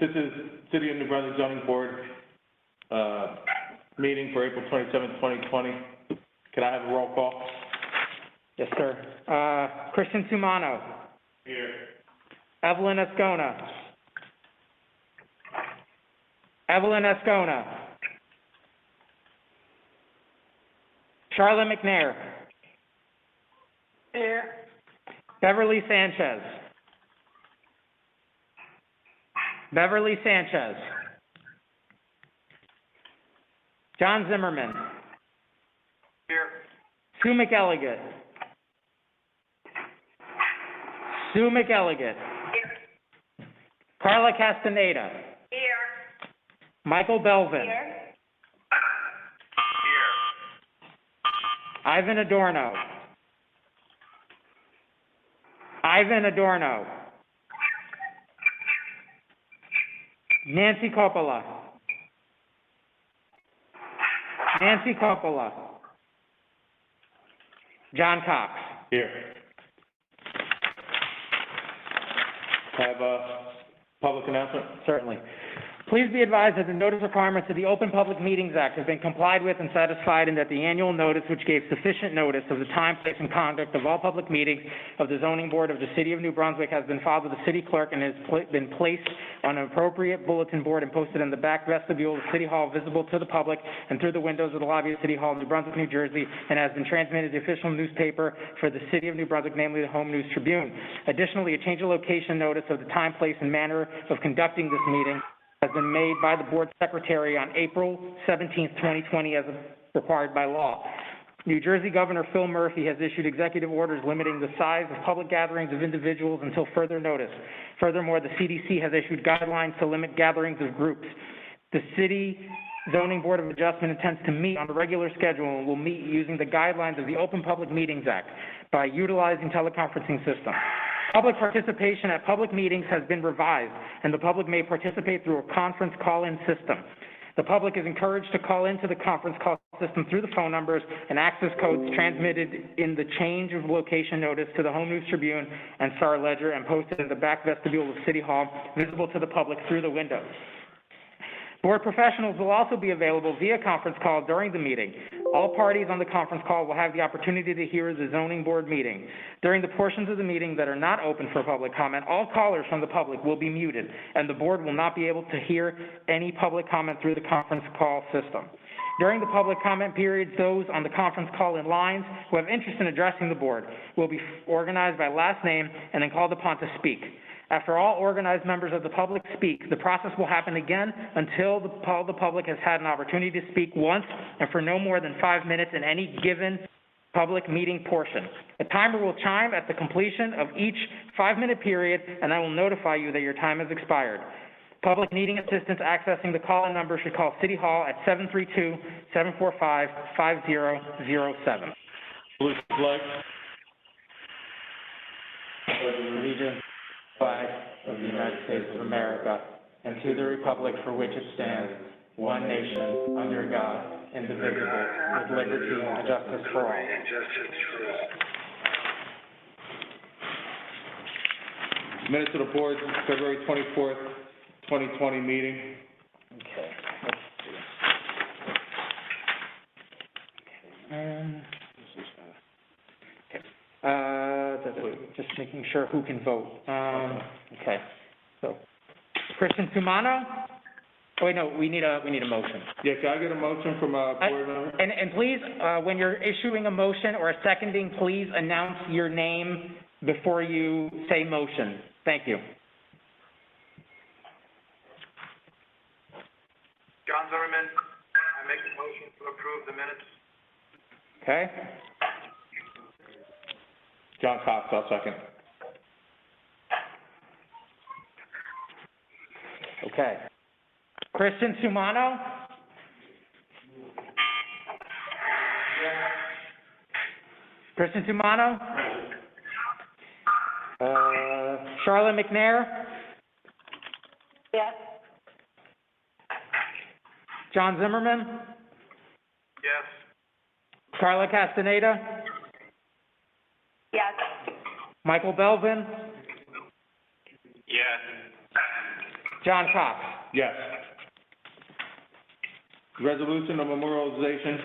This is City of New Brunswick Zoning Board, meeting for April 27, 2020. Can I have a roll call? Yes, sir. Christian Sumano. Here. Evelyn Escona. Evelyn Escona. Charlotte McNair. Here. Beverly Sanchez. Beverly Sanchez. John Zimmerman. Here. Sue McElligott. Sue McElligott. Here. Carla Castaneda. Here. Michael Belvin. Here. Ivan Adorno. Ivan Adorno. Nancy Coppola. Nancy Coppola. John Cox. Here. Have a public announcement? Certainly. Please be advised that the notice requirements of the Open Public Meetings Act have been complied with and satisfied, and that the annual notice, which gave sufficient notice of the time, place, and conduct of all public meetings of the Zoning Board of the City of New Brunswick, has been filed with the City Clerk and has been placed on an appropriate bulletin board and posted in the back vestibule of City Hall, visible to the public and through the windows of the lobby of City Hall, New Brunswick, New Jersey, and has been transmitted to the official newspaper for the City of New Brunswick, namely the Home News Tribune. Additionally, a change of location notice of the time, place, and manner of conducting this meeting has been made by the Board Secretary on April 17, 2020, as required by law. New Jersey Governor Phil Murphy has issued executive orders limiting the size of public gatherings of individuals until further notice. Furthermore, the CDC has issued guidelines to limit gatherings of groups. The City Zoning Board of Adjustment intends to meet on a regular schedule and will meet using the guidelines of the Open Public Meetings Act by utilizing teleconferencing system. Public participation at public meetings has been revised, and the public may participate through a conference call-in system. The public is encouraged to call into the conference call system through the phone numbers and access codes transmitted in the change of location notice to the Home News Tribune and Star Ledger and posted in the back vestibule of City Hall, visible to the public through the windows. Board professionals will also be available via conference call during the meeting. All parties on the conference call will have the opportunity to hear the zoning board meeting. During the portions of the meeting that are not open for public comment, all callers from the public will be muted, and the board will not be able to hear any public comment through the conference call system. During the public comment period, those on the conference call-in lines who have interest in addressing the board will be organized by last name and then called upon to speak. After all organized members of the public speak, the process will happen again until the public has had an opportunity to speak once and for no more than 5 minutes in any given public meeting portion. A timer will chime at the completion of each 5-minute period, and I will notify you that your time has expired. Public needing assistance accessing the call-in number should call City Hall at 732-745-5007. Salute the flag. Allegiance. Flag of the United States of America, and to the republic for which it stands, one nation, under God, indivisible, with liberty and justice for all. Minutes of the board's February 24th, 2020 meeting. Okay, let's see. Just making sure who can vote. Okay. So, Christian Sumano? Oh, wait, no, we need a motion. Yeah, can I get a motion from a board member? And please, when you're issuing a motion or seconding, please announce your name before you say motion. Thank you. John Zimmerman, I make a motion to approve the minutes. Okay. John Cox, I'll second. Okay. Christian Sumano? Christian Sumano? Charlotte McNair? Yes. John Zimmerman? Yes. Carla Castaneda? Yes. Michael Belvin? Yes. John Cox. Yes. Resolution of memorialization,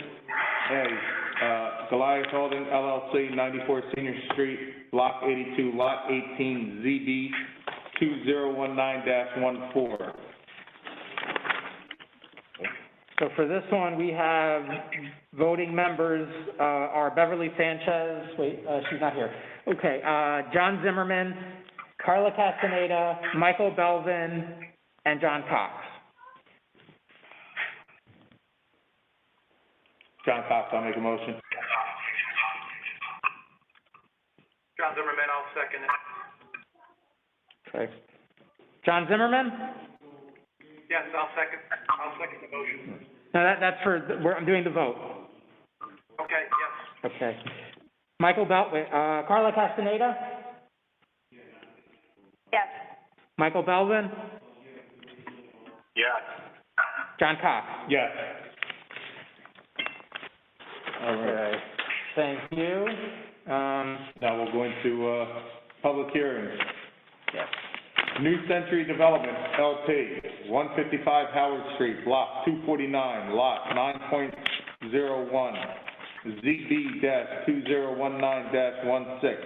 Goliath Holding LLC, 94 Senior Street, Block 82, Lot 18, ZB 2019-14. So for this one, we have voting members are Beverly Sanchez, she's not here. Okay, John Zimmerman, Carla Castaneda, Michael Belvin, and John Cox. John Cox, I'll make a motion. John Zimmerman, I'll second it. Okay. John Zimmerman? Yes, I'll second the motion. No, that's for, I'm doing the vote. Okay, yes. Okay. Michael Carla Castaneda? Yes. Michael Belvin? Yes. John Cox? Yes. All right. Okay. Thank you. Now we'll go into public hearings. Yes. New Century Development, LP, 155 Howard Street, Block 249, Lot 9.01, ZB-2019-16.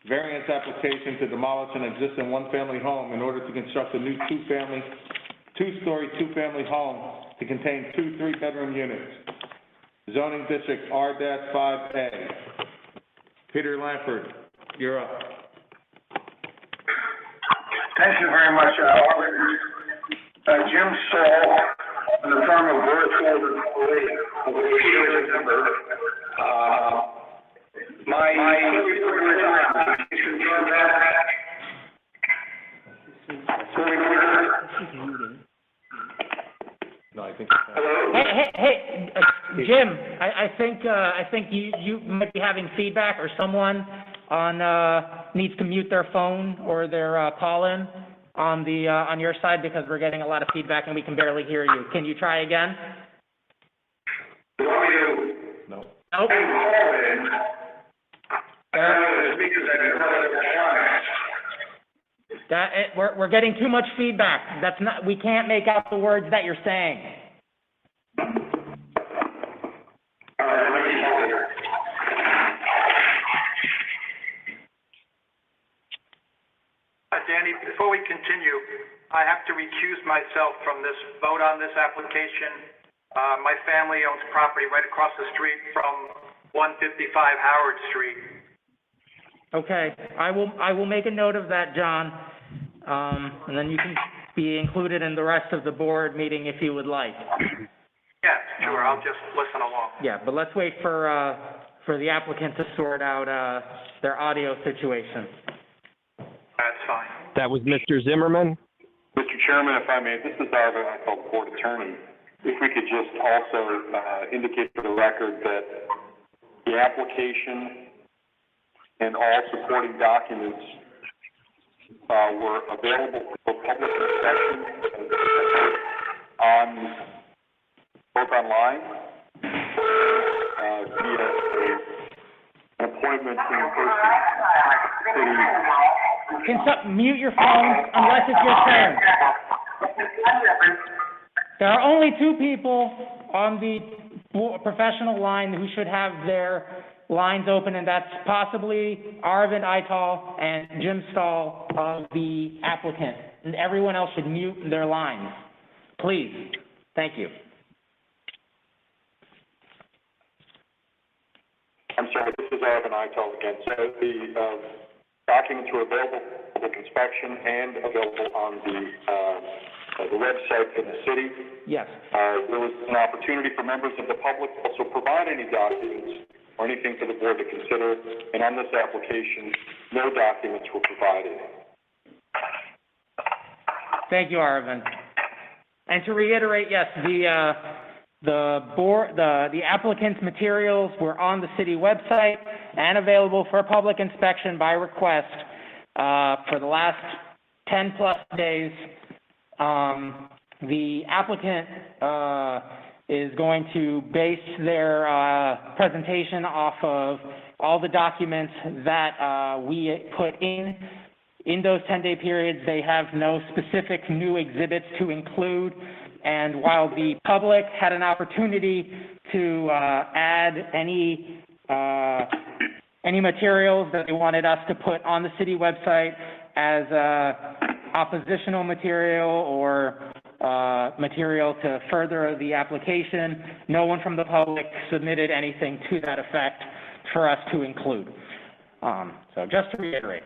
Variance application to demolish an existing one-family home in order to construct a new two-story, two-family home to contain 2 3-bedroom units. Zoning District R-5A. Peter Lanford, you're up. Thank you very much, Jim Saul, in the firm of Brunswick, of which Peter is a member. My No, I think. Hey, Jim, I think you might be having feedback, or someone needs to mute their phone or their call-in on your side, because we're getting a lot of feedback and we can barely hear you. Can you try again? No. Nope. We're getting too much feedback. We can't make out the words that you're saying. Danny, before we continue, I have to recuse myself from this vote on this application. My family owns property right across the street from 155 Howard Street. Okay, I will make a note of that, John, and then you can be included in the rest of the board meeting if you would like. Yes, sure, I'll just listen along. Yeah, but let's wait for the applicant to sort out their audio situation. That's fine. That was Mr. Zimmerman. Mr. Chairman, if I may, this is our board attorney. If we could just also indicate for the record that the application and all supporting documents were available for public inspection both online via an appointment in person. Mute your phone unless it's your turn. There are only 2 people on the professional line who should have their lines open, and that's possibly Arvind Ital and Jim Stahl of the applicant. And everyone else should mute their lines. Please. Thank you. I'm sorry, this is Arvind Ital again. So the documents were available for public inspection and available on the website for the city. Yes. There was an opportunity for members of the public to also provide any documents or anything for the board to consider, and on this application, no documents were provided. Thank you, Arvind. And to reiterate, yes, the applicant's materials were on the city website and available for public inspection by request for the last 10 plus days. The applicant is going to base their presentation off of all the documents that we put in In those 10-day periods, they have no specific new exhibits to include, and while the public had an opportunity to add any materials that they wanted us to put on the city website as oppositional material or material to further the application, no one from the public submitted anything to that effect for us to include. So just to reiterate.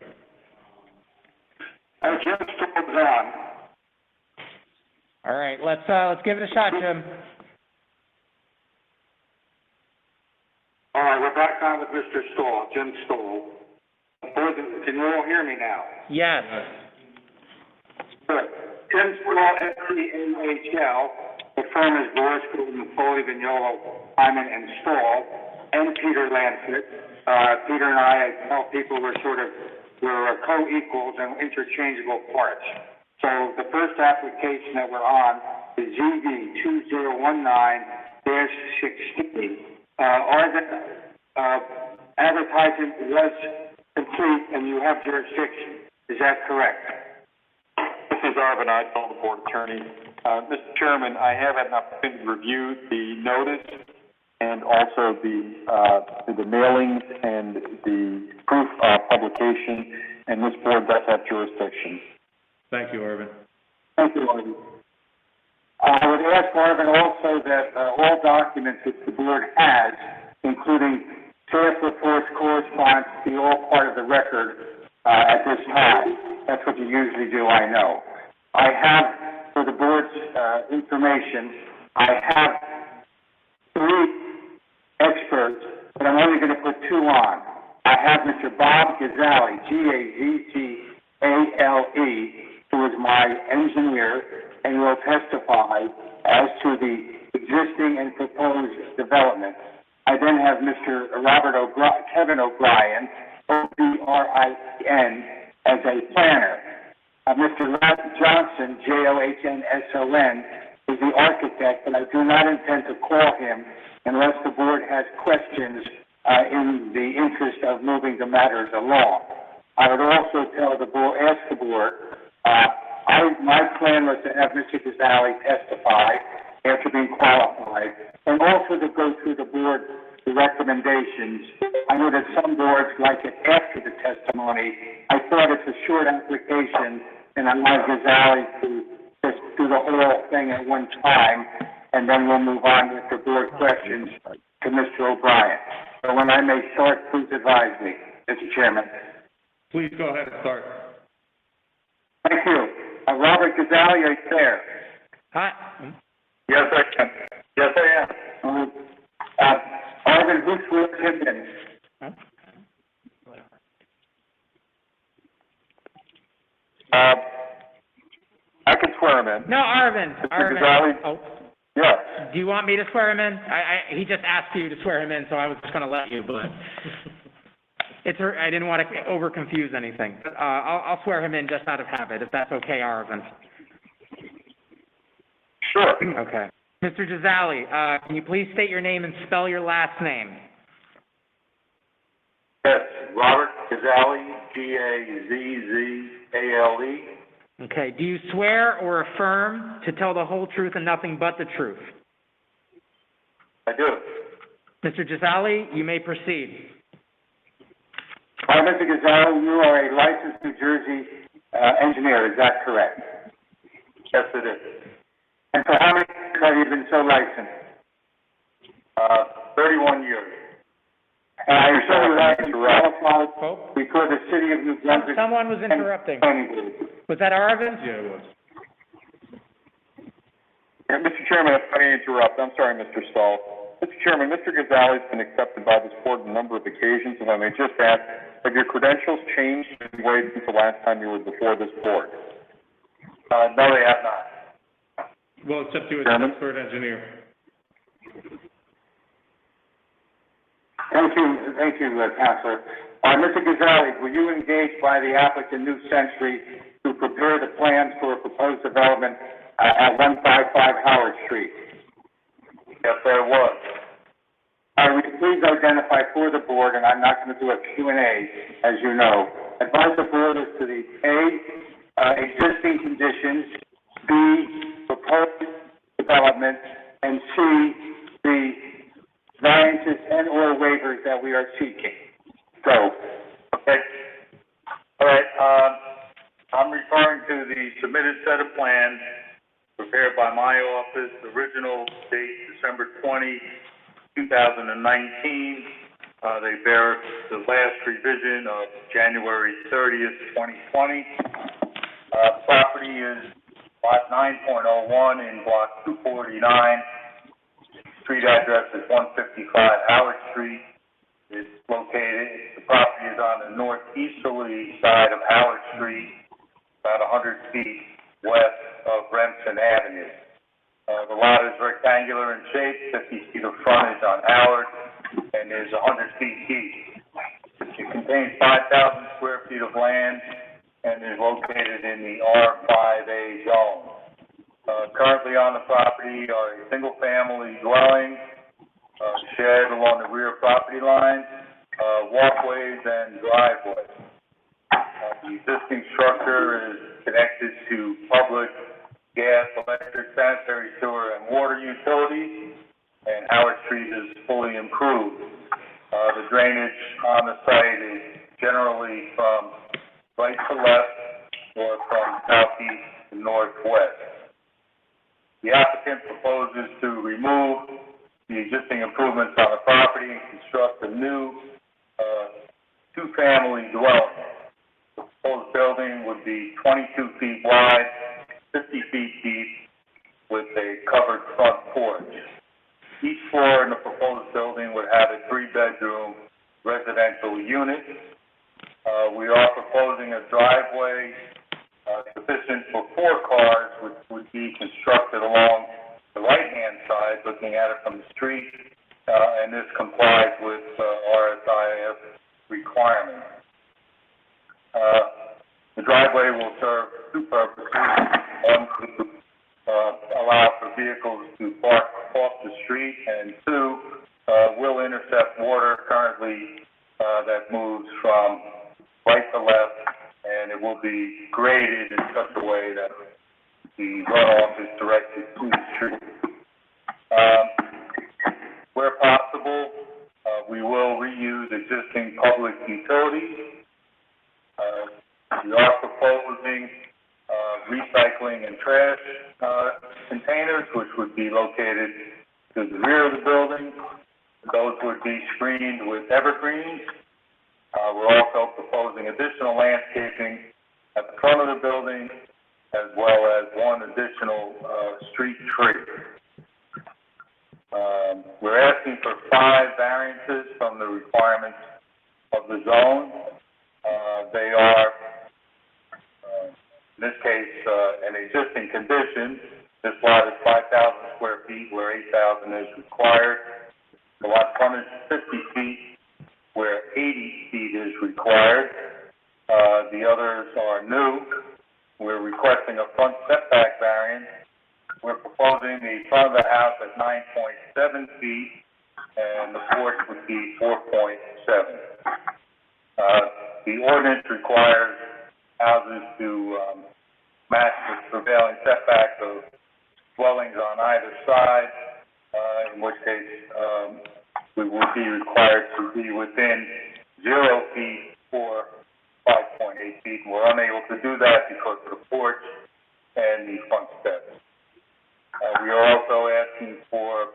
Jim Stoll's on. All right, let's give it a shot, Jim. All right, we're back on with Mr. Stoll, Jim Stoll. Can you all hear me now? Yes. Good. Jim Stoll, SCNHL, the firm is Boris Golden, Foley, Vignolo, Hyman, and Stoll, and Peter Lancet. Peter and I tell people we're co-equals and interchangeable parts. So the first application that we're on is ZV 2019-16. Advertising was complete and you have jurisdiction. Is that correct? This is Arvin Eichel, the board attorney. Mr. Chairman, I have had an opportunity to review the notice and also the mailings and the proof of publication, and this board does have jurisdiction. Thank you, Arvin. Thank you, Arvin. I would ask Arvin also that all documents that the board has, including staff reports, correspondence, be all part of the record at this time. That's what you usually do, I know. I have, for the board's information, I have 3 experts, but I'm only going to put 2 on. I have Mr. Bob Gazzale, Gazzale, who is my engineer and will testify as to the existing and proposed development. I then have Mr. Kevin O'Brien, O-B-R-I-N, as a planner. Mr. Ralph Johnson, Johnsson, is the architect, but I do not intend to call him unless the board has questions in the interest of moving the matters along. I would also ask the board, my plan was to have Mr. Gazzale testify after being qualified, and also to go through the board, the recommendations. I know that some boards like it after the testimony. I thought it's a short application, and I want Gazzale to just do the whole thing at one time, and then we'll move on with the board questions to Mr. O'Brien. So when I may start, please advise me, Mr. Chairman. Please go ahead and start. Thank you. Robert Gazzale, are you there? Hi. Yes, I can. Yes, I am. Arvin, who swears him in? I can swear him in. No, Arvin. Mr. Gazzale? Oh. Yes. Do you want me to swear him in? He just asked you to swear him in, so I was just going to let you, but I didn't want to over-confuse anything. I'll swear him in just out of habit, if that's okay, Arvin. Sure. Okay. Mr. Gazzale, can you please state your name and spell your last name? Yes, Robert Gazzale, Gazzale. Okay. Do you swear or affirm to tell the whole truth and nothing but the truth? I do. Mr. Gazzale, you may proceed. Mr. Gazzale, you are a licensed New Jersey engineer, is that correct? Yes, it is. And for how many years have you been so licensed? 31 years. And I assume you have been qualified before the city of New Brunswick. Someone was interrupting. Was that Arvin? Yeah, it was. Mr. Chairman, if I may interrupt, I'm sorry, Mr. Stahl. Mr. Chairman, Mr. Gazzale has been accepted by this board on a number of occasions. If I may just ask, have your credentials changed in any way since the last time you were before this board? No, they have not. Well, except you as an expert engineer. Thank you, Councilor. Mr. Gazzale, were you engaged by the applicant New Century to prepare the plans for a proposed development at 155 Howard Street? Yes, I was. Will you please identify for the board, and I'm not going to do a Q&A, as you know, advise the board as to the existing conditions, B, proposed development, and C, the variances and or waivers that we are seeking. So, Okay. All right, I'm referring to the submitted set of plans prepared by my office, original date December 20, 2019. They bear the last revision of January 30th, 2020. Property is lot 9.01 in block 249. Street address is 155 Howard Street. It's located, the property is on the northeasterly side of Howard Street, about 100 feet west of Remsen Avenue. The lot is rectangular in shape, 50 feet of frontage on Howard, and is 100 feet deep. It contains 5,000 square feet of land and is located in the R5A zone. Currently on the property are a single-family dwelling, shed along the rear property line, walkways and driveways. The existing structure is connected to public gas, electric, sanitary sewer, and water utilities, and Howard Street is fully improved. The drainage on the site is generally from right to left or from southeast to northwest. The applicant proposes to remove the existing improvements on the property and construct a new two-family dwelling. The proposed building would be 22 feet wide, 50 feet deep, with a covered front porch. Each floor in the proposed building would have a three-bedroom residential unit. We are proposing a driveway sufficient for 4 cars, which would be constructed along the right-hand side, looking at it from the street, and this complies with RSIF requirements. The driveway will serve 2 purposes. One, to allow for vehicles to park off the street, and 2, will intercept water currently that moves from right to left, and it will be graded in such a way that the runoff is directed to the street. Where possible, we will reuse existing public utilities. We are proposing recycling and trash containers, which would be located to the rear of the building. Those would be screened with evergreens. We're also proposing additional landscaping at the front of the building, as well as 1 additional street tree. We're asking for 5 variances from the requirements of the zone. They are, in this case, an existing condition. This lot is 5,000 square feet, where 8,000 is required. The lot frontage is 50 feet, where 80 feet is required. The others are new. We're requesting a front setback variance. We're proposing the front of the house at 9.7 feet, and the porch would be 4.7. The ordinance requires houses to match the prevailing setback of dwellings on either side, in which case we would be required to be within 0 feet or 5.8 feet. We're unable to do that because of the porch and the front steps. We are also asking for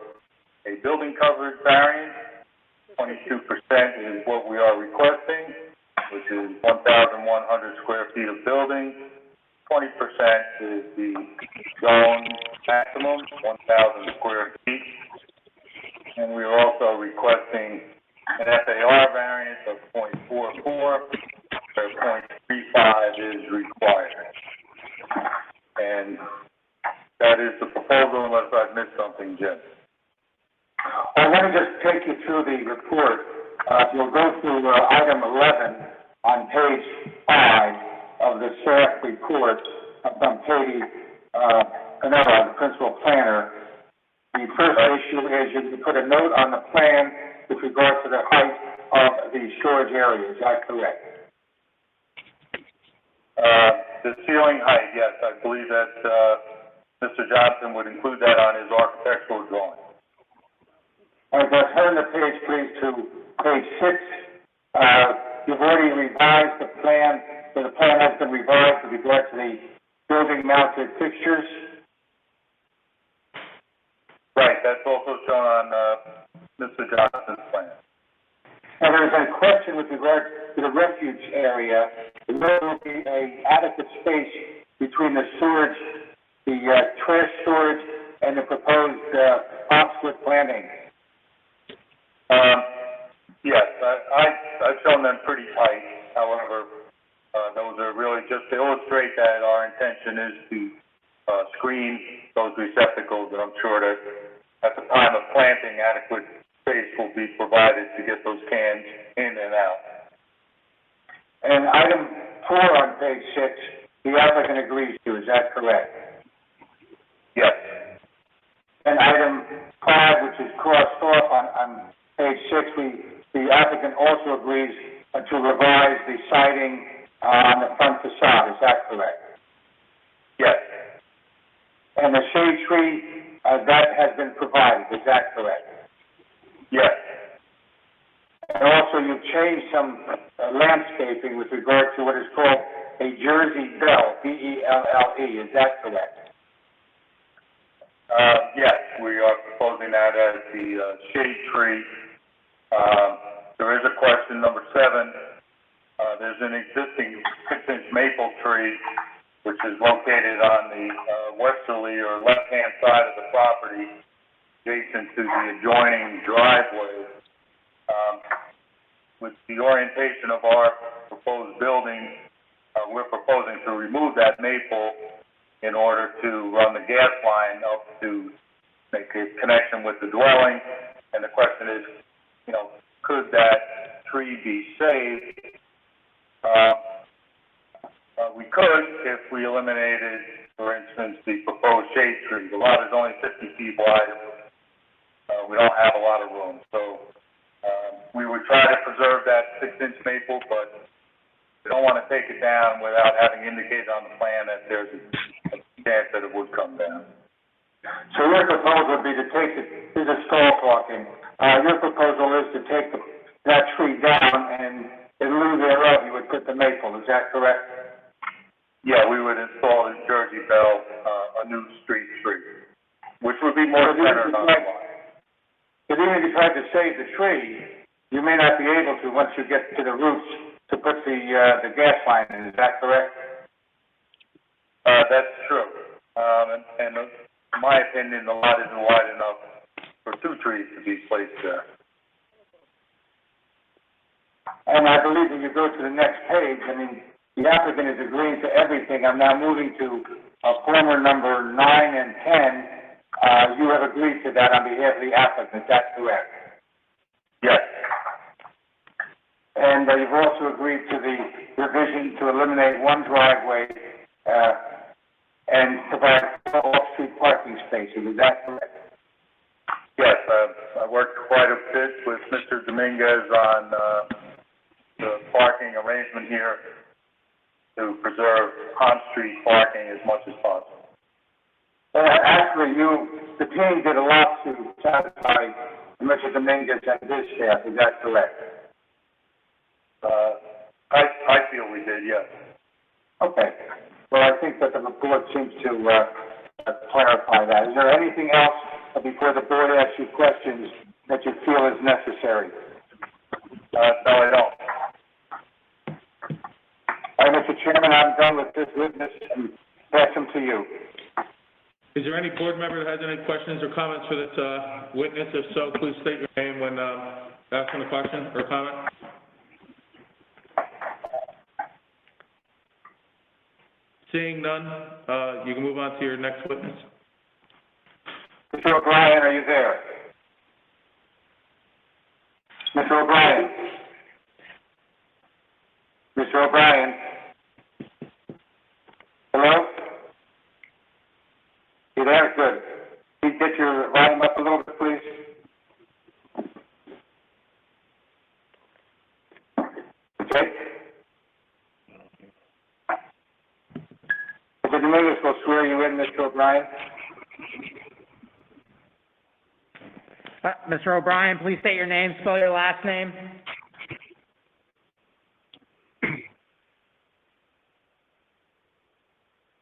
a building coverage variance. 22% is what we are requesting, which is 1,100 square feet of building. 20% is the zone maximum, 1,000 square feet. And we are also requesting an FAR variance of 0.44, where 0.35 is required. And that is the proposal, unless I've missed something, Jim. Well, let me just take you through the report. You'll go through item 11 on page 5 of the staff report from Katie Panella, the principal planner. The first issue is you put a note on the plan with regard to the height of the storage area. Is that correct? The ceiling height, yes, I believe that, Mr. Johnson would include that on his architectural drawing. All right, let's turn the page, please, to page 6. You've already revised the plan, so the plan has been revised with regard to the building-mounted fixtures. Right, that's also shown on, Mr. Johnson's plan. And there's a question with regard to the refuge area. There will be an adequate space between the storage, the trash storage, and the proposed bomb split landing. Yes, I've shown them pretty tight. However, those are really just to illustrate that our intention is to screen those receptacles, and I'm sure that at the time of planting, adequate space will be provided to get those cans in and out. And item 4 on page 6, the applicant agrees to, is that correct? Yes, And item 5, which is crossed off on page 6, the applicant also agrees to revise the siding on the front facade, is that correct? yes, And the shade tree, that has been provided, is that correct? yes, And also you've changed some landscaping with regard to what is called a Jersey bell, B-E-L-L-E, is that correct? yes, we are proposing that as the shade tree. There is a question, number 7. There's an existing 6-inch maple tree, which is located on the westerly or left-hand side of the property, adjacent to the adjoining driveway. With the orientation of our proposed building, we're proposing to remove that maple in order to run the gas line up to make a connection with the dwelling. And the question is, could that tree be saved? We could if we eliminated, for instance, the proposed shade tree. The lot is only 50 feet wide. We don't have a lot of room. So we would try to preserve that 6-inch maple, but we don't want to take it down without having indicated on the plan that there's a chance that it would come down. So your proposal would be to take this is stall parking. Your proposal is to take that tree down, and in lieu thereof, you would put the maple, is that correct? Yeah, we would install the Jersey bell, a new street tree, which would be more centered on the line. But even if you tried to save the tree, you may not be able to once you get to the roots to put the gas line in, is that correct? That's true. In my opinion, the lot isn't wide enough for 2 trees to be placed there. And I believe when you go to the next page, the applicant is agreeing to everything. I'm now moving to former number 9 and 10. You have agreed to that on behalf of the applicant, is that correct? Yes, And you've also agreed to the revision to eliminate one driveway and provide off-street parking spaces, is that correct? yes, I worked quite a bit with Mr. Dominguez on the parking arrangement here to preserve on-street parking as much as possible. Actually, the team did a lot to satisfy Mr. Dominguez and his staff, is that correct? I feel we did, yes. Okay. Well, I think that the report seems to clarify that. Is there anything else before the board asks you questions that you feel is necessary? No, I don't. All right, Mr. Chairman, I'm done with this witness and pass them to you. Is there any board member that has any questions or comments for this witness? If so, please state your name when asking a question or comment. Seeing none, you can move on to your next witness. Mr. O'Brien, are you there? Mr. O'Brien? Mr. O'Brien? Hello? You there? Good. Can you get your volume up a little bit, please? Okay. Dominguez will swear you in, Mr. O'Brien. Mr. O'Brien, please state your name, spell your last name.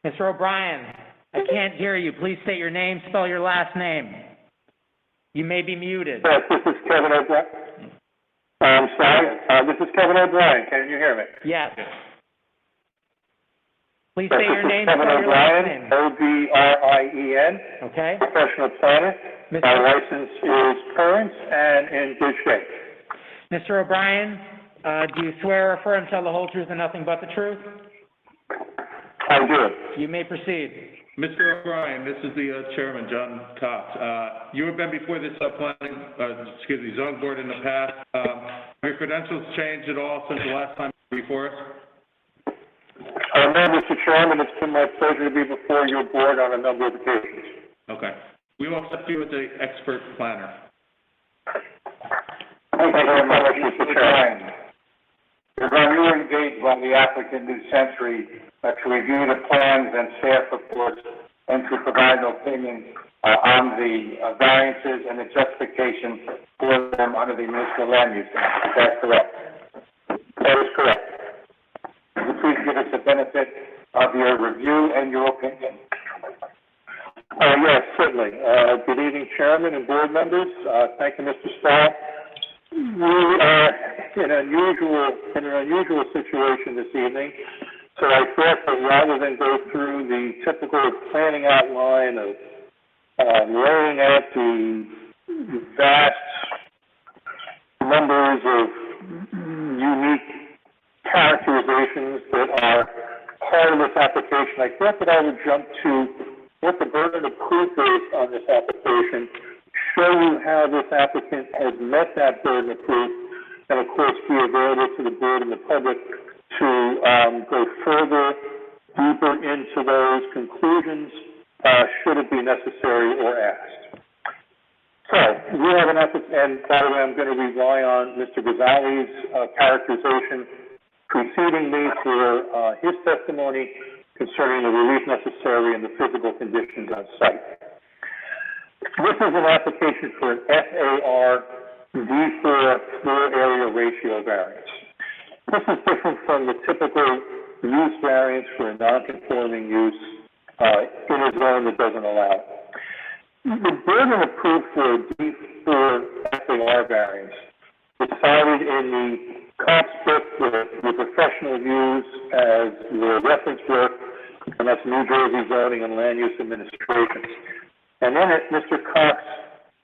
Mr. O'Brien, I can't hear you. Please state your name, spell your last name. You may be muted. Yes, this is Kevin O'Brien. I'm sorry, this is Kevin O'Brien. Can you hear me? Yes. Please Yes, state your this is name, Kevin spell your last O'Brien, name. O'Brien, Okay? professional planner. My Mr. license is current and in good shape. Mr. O'Brien, do you swear or affirm to tell the whole truth and nothing but the truth? I do. You may proceed. Mr. O'Brien, this is the chairman, John Cox. You have been before this zoning board in the past. Have your credentials changed at all since the last time you were before us? No, Mr. Chairman, it's been my pleasure to be before your board on a number of occasions. Okay. We will accept you as the expert planner. Thank you very much, Mr. Chairman. We're going to engage by the applicant New Century to review the plans and staff reports and to provide an opinion on the variances and the justification for them under the municipal land use act. Is that correct? That is correct. Would you please give us the benefit of your review and your opinion? Yes, certainly. Good evening, Chairman and board members. Thank you, Mr. Stahl. We are in an unusual situation this evening, so I thought that rather than go through the typical planning outline of laying out the vast numbers of unique characterizations that are part of this application, I thought that I would jump to what the burden of proof is on this application, show you how this applicant has met that burden of proof, and of course be available to the board and the public to go further, deeper into those conclusions, should it be necessary or asked. So, we have an applicant, and by the way, I'm going to rely on Mr. Gonzalez's characterization preceding me for his testimony concerning the relief necessary and the physical conditions on site. This is an application for an FAR D4 floor area ratio variance. This is different from the typical use variance for a non-conforming use in a zone that doesn't allow it. The burden of proof for a D4 FAR variance is cited in the COPS book that the professional use as the reference book, and that's New Jersey Zoning and Land Use Administration. And in it, Mr. Cox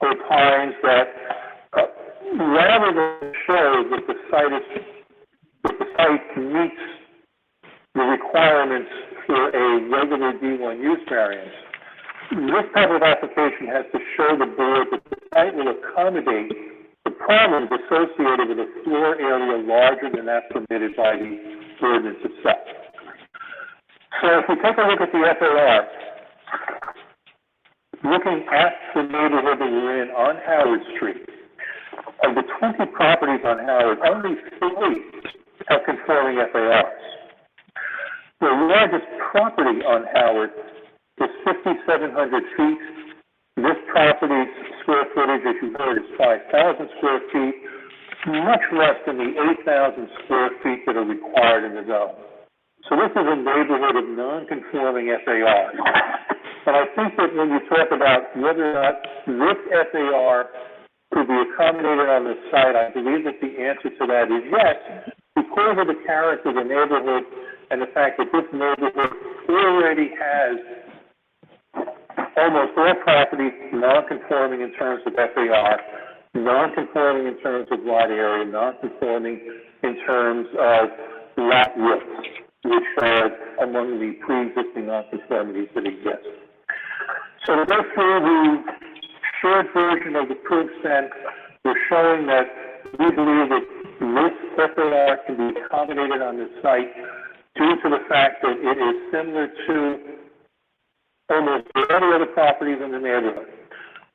opines that rather than show that the site meets the requirements for a regular D1 use variance, this type of application has to show the board that the site will accommodate the problems associated with a floor area larger than that permitted by the ordinance itself. So if we take a look at the FAR, looking at the neighborhood that we're in on Howard Street, of the 20 properties on Howard, only 3 have conforming FARs. The largest property on Howard is 5,700 feet. This property's square footage, as you heard, is 5,000 square feet, much less than the 8,000 square feet that are required in the zone. So this is a neighborhood of non-conforming FARs. And I think that when you talk about whether or not this FAR could be accommodated on the site, I believe that the answer to that is yes, because of the character of the neighborhood and the fact that this neighborhood already has almost all properties non-conforming in terms of FAR, non-conforming in terms of lot area, non-conforming in terms of lot width, which are among the pre-existing non-conformities that exist. So to go through the short version of the proofs then, we're showing that we believe that this FAR can be accommodated on the site due to the fact that it is similar to almost all other properties in the neighborhood.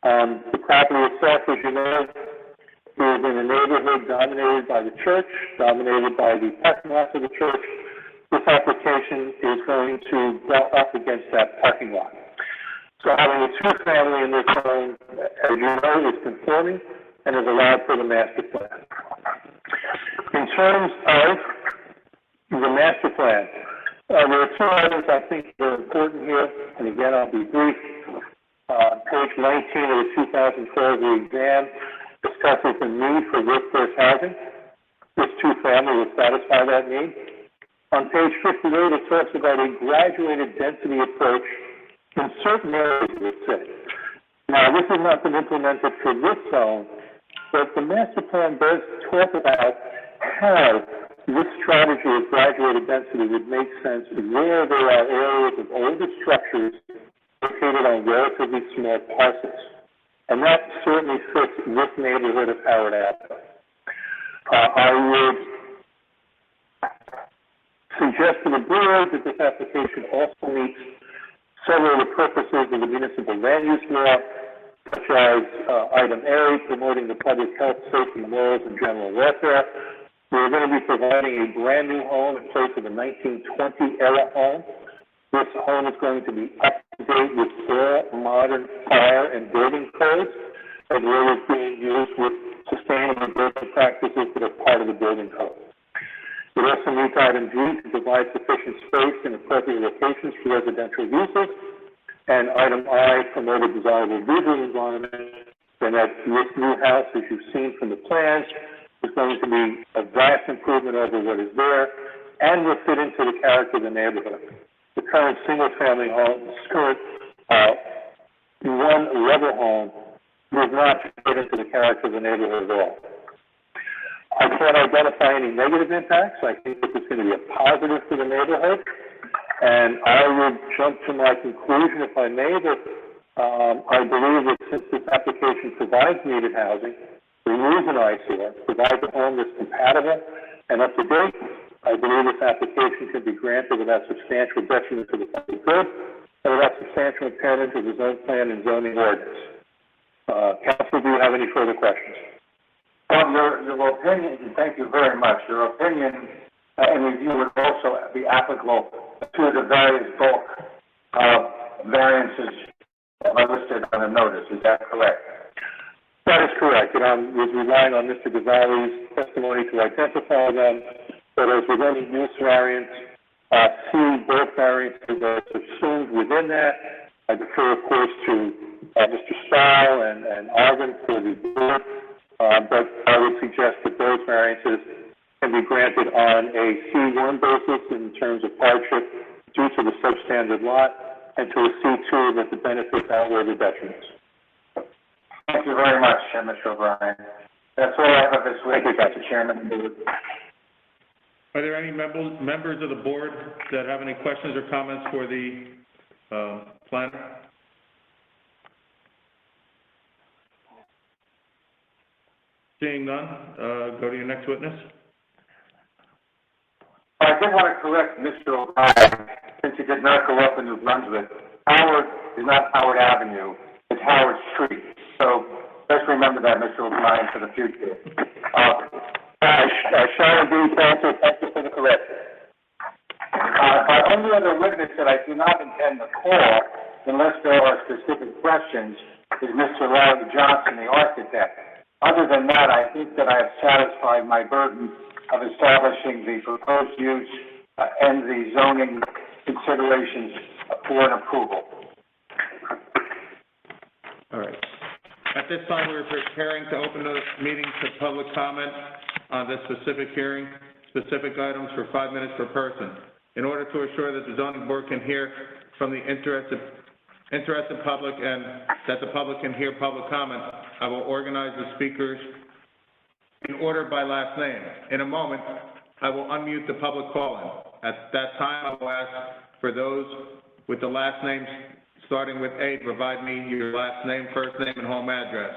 The property itself, as you know, is in a neighborhood dominated by the church, dominated by the parking lots of the church, this application is going to butt up against that parking lot. So having a two-family in this home, as you know, is conforming and is allowed for the master plan. In terms of the master plan, there are two items I think that are important here, and again, I'll be brief. Page 19 of the 2012 exam discusses the need for workforce housing. This two-family will satisfy that need. On page 58, it talks about a graduated density approach in certain areas of the city. Now, this has not been implemented for this zone, but the master plan does talk about how this strategy of graduated density would make sense where there are areas of older structures located on relatively small parcels. And that certainly fits this neighborhood of Howard Avenue. I would suggest to the board that this application also meets several of the purposes of the municipal land use law, such as item A, promoting the public health, safety, morals, and general welfare. We're going to be providing a brand new home in place of a 1920 era home. This home is going to be up to date with all modern fire and building codes, as well as being used with sustainable building practices that are part of the building code. It also meets item G to provide sufficient space in appropriate locations for residential uses, and item I, promote a desirable visual environment, and that this new house, as you've seen from the plans, is going to be a vast improvement over what is there, and will fit into the character of the neighborhood. The current single-family home, current one-level home, does not fit into the character of the neighborhood at all. I can't identify any negative impacts. I think this is going to be a positive for the neighborhood. And I would jump to my conclusion, if I may, that I believe that since this application provides needed housing, removes an eyesore, provides a home that's compatible and up to date, I believe this application can be granted without substantial detriment to the public good and without substantial impairment to the zone plan and zoning ordinance. Council, do you have any further questions? Your opinion, thank you very much. Your opinion and review would also be applicable to the various bulk variances that are listed on the notice. Is that correct? That is correct, and I was relying on Mr. Gonzalez's testimony to identify them. But as with any use variance, C, both variances are subsumed within that. I defer, of course, to Mr. Stahl and Arvin for the board. But I would suggest that those variances can be granted on a C1 basis in terms of hardship due to the substandard lot, and to a C2 that the benefits outweigh the detriments. Thank you very much, Mr. O'Brien. That's all I have this week, Mr. Chairman. Are there any members of the board that have any questions or comments for the planner? Seeing none, go to your next witness. I did want to correct Mr. O'Brien, since he did not go up in New Brunswick. Howard is not Howard Avenue, it's Howard Street. So let's remember that, Mr. O'Brien, for the future. Sharon B. Council, thank you for the correction. My only other witness that I do not intend to call, unless there are specific questions, is Mr. Larry Johnson, the architect. Other than that, I think that I have satisfied my burden of establishing the proposed use and the zoning considerations for an approval. All right. At this time, we're preparing to open the meeting to public comment on this specific hearing, specific items for 5 minutes per person. In order to assure that the zoning board can hear from the interested public and that the public can hear public comment, I will organize the speakers in order by last name. In a moment, I will unmute the public call-in. At that time, I will ask for those with the last names starting with A to provide me your last name, first name, and home address.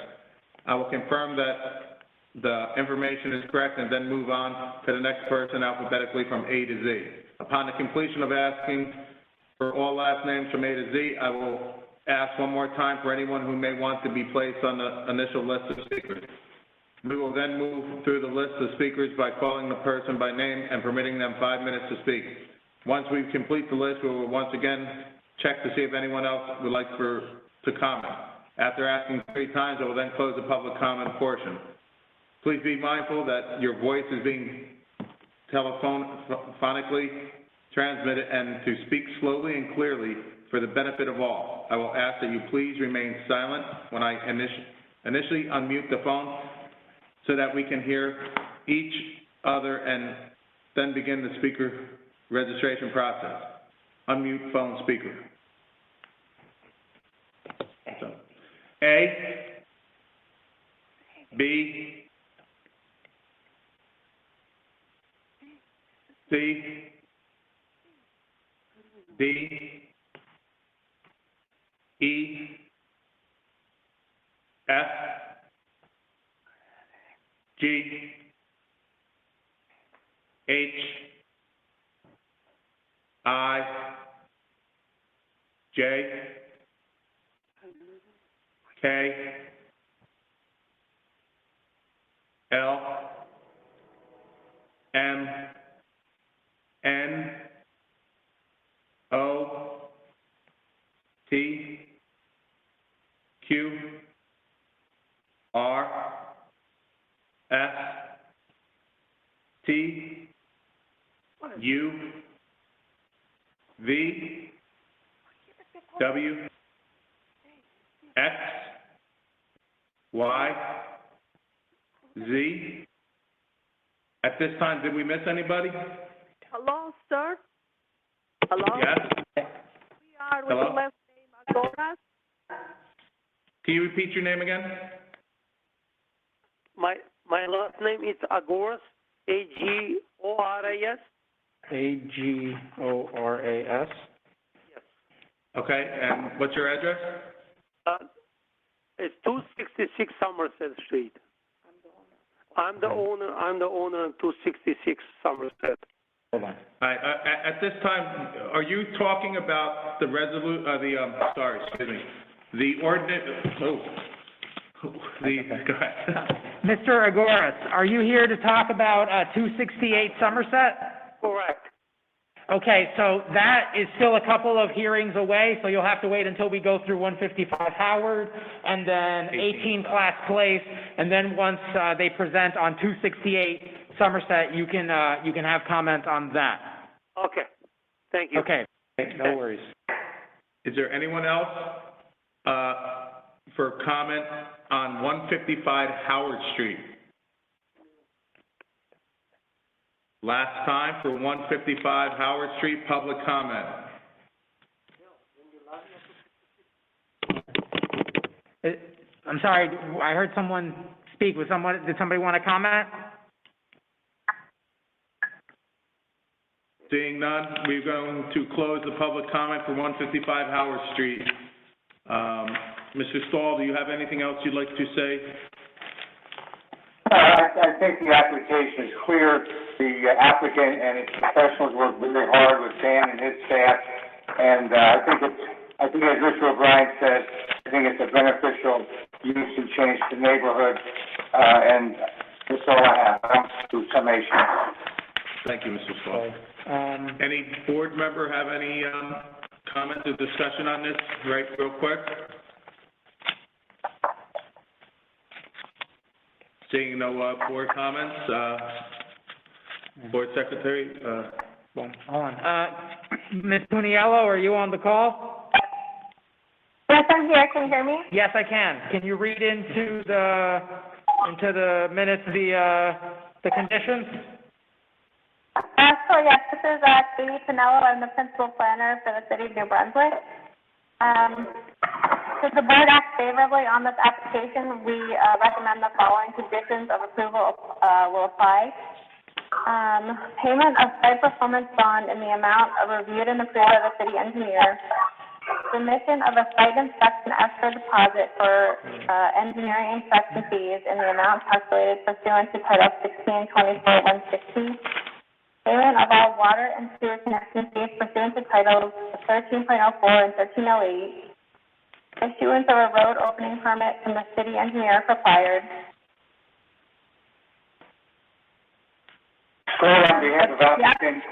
I will confirm that the information is correct and then move on to the next person alphabetically from A to Z. Upon the completion of asking for all last names from A to Z, I will ask one more time for anyone who may want to be placed on the initial list of speakers. We will then move through the list of speakers by calling the person by name and permitting them 5 minutes to speak. Once we complete the list, we will once again check to see if anyone else would like to comment. After asking 3 times, I will then close the public comment portion. Please be mindful that your voice is being telephonically transmitted and to speak slowly and clearly for the benefit of all. I will ask that you please remain silent when I initially unmute the phone so that we can hear each other and then begin the speaker registration process. Unmute phone speaker. So, A, B, C, D, E, F, G, H, I, J, K, L, M, N, O, T, Q, R, S, T, U, V, W, X, Y, Z. At this time, did we miss anybody? Hello, sir. Hello. Yes? We are with Hello? the last name Agoras. Can you repeat your name again? My last name is Agoras, Agoras. Agoras. Yes. Okay, and what's your address? It's 266 Somerset Street. I'm the owner of 266 Somerset. Hold on. All right, at this time, are you talking about the the ordinance, go ahead. Mr. Agoras, are you here to talk about 268 Somerset? Correct. Okay, so that is still a couple of hearings away, so you'll have to wait until we go through 155 Howard, and then 18 Class Place, and then once they present on 268 Somerset, you can have comment on that. Okay. Thank you. Okay, no worries. Is there anyone else for comment on 155 Howard Street? Last time for 155 Howard Street, public comment. I'm sorry, I heard someone speak. Did somebody want to comment? Seeing none, we're going to close the public comment for 155 Howard Street. Mr. Stahl, do you have anything else you'd like to say? I think the application is clear. The applicant and his professionals worked very hard with Dan and his staff, and I think as Mr. O'Brien said, I think it's a beneficial use and change to the neighborhood, and that's all I have. To summation. Thank you, Mr. Stahl. Any board member have any comments or discussion on this, real quick? Seeing no board comments, Board Secretary, Hold on. Ms. Puniello, are you on the call? Yes, I'm here. Can you hear me? Yes, I can. Can you read into the minutes the conditions? So yes, this is Katie Pinello. I'm the principal planner for the city of New Brunswick. Should the board act favorably on this application, we recommend the following conditions of approval will apply. Payment of site performance bond in the amount reviewed and approved by the city engineer. Submission of a site inspection escrow deposit for engineering inspection fees in the amount calculated pursuant to Title 1624-160. Payment of all water and sewer connection fees pursuant to Titles 13.04 and 1308. Issuance of a road opening permit from the city engineer if required. So on behalf of applicant,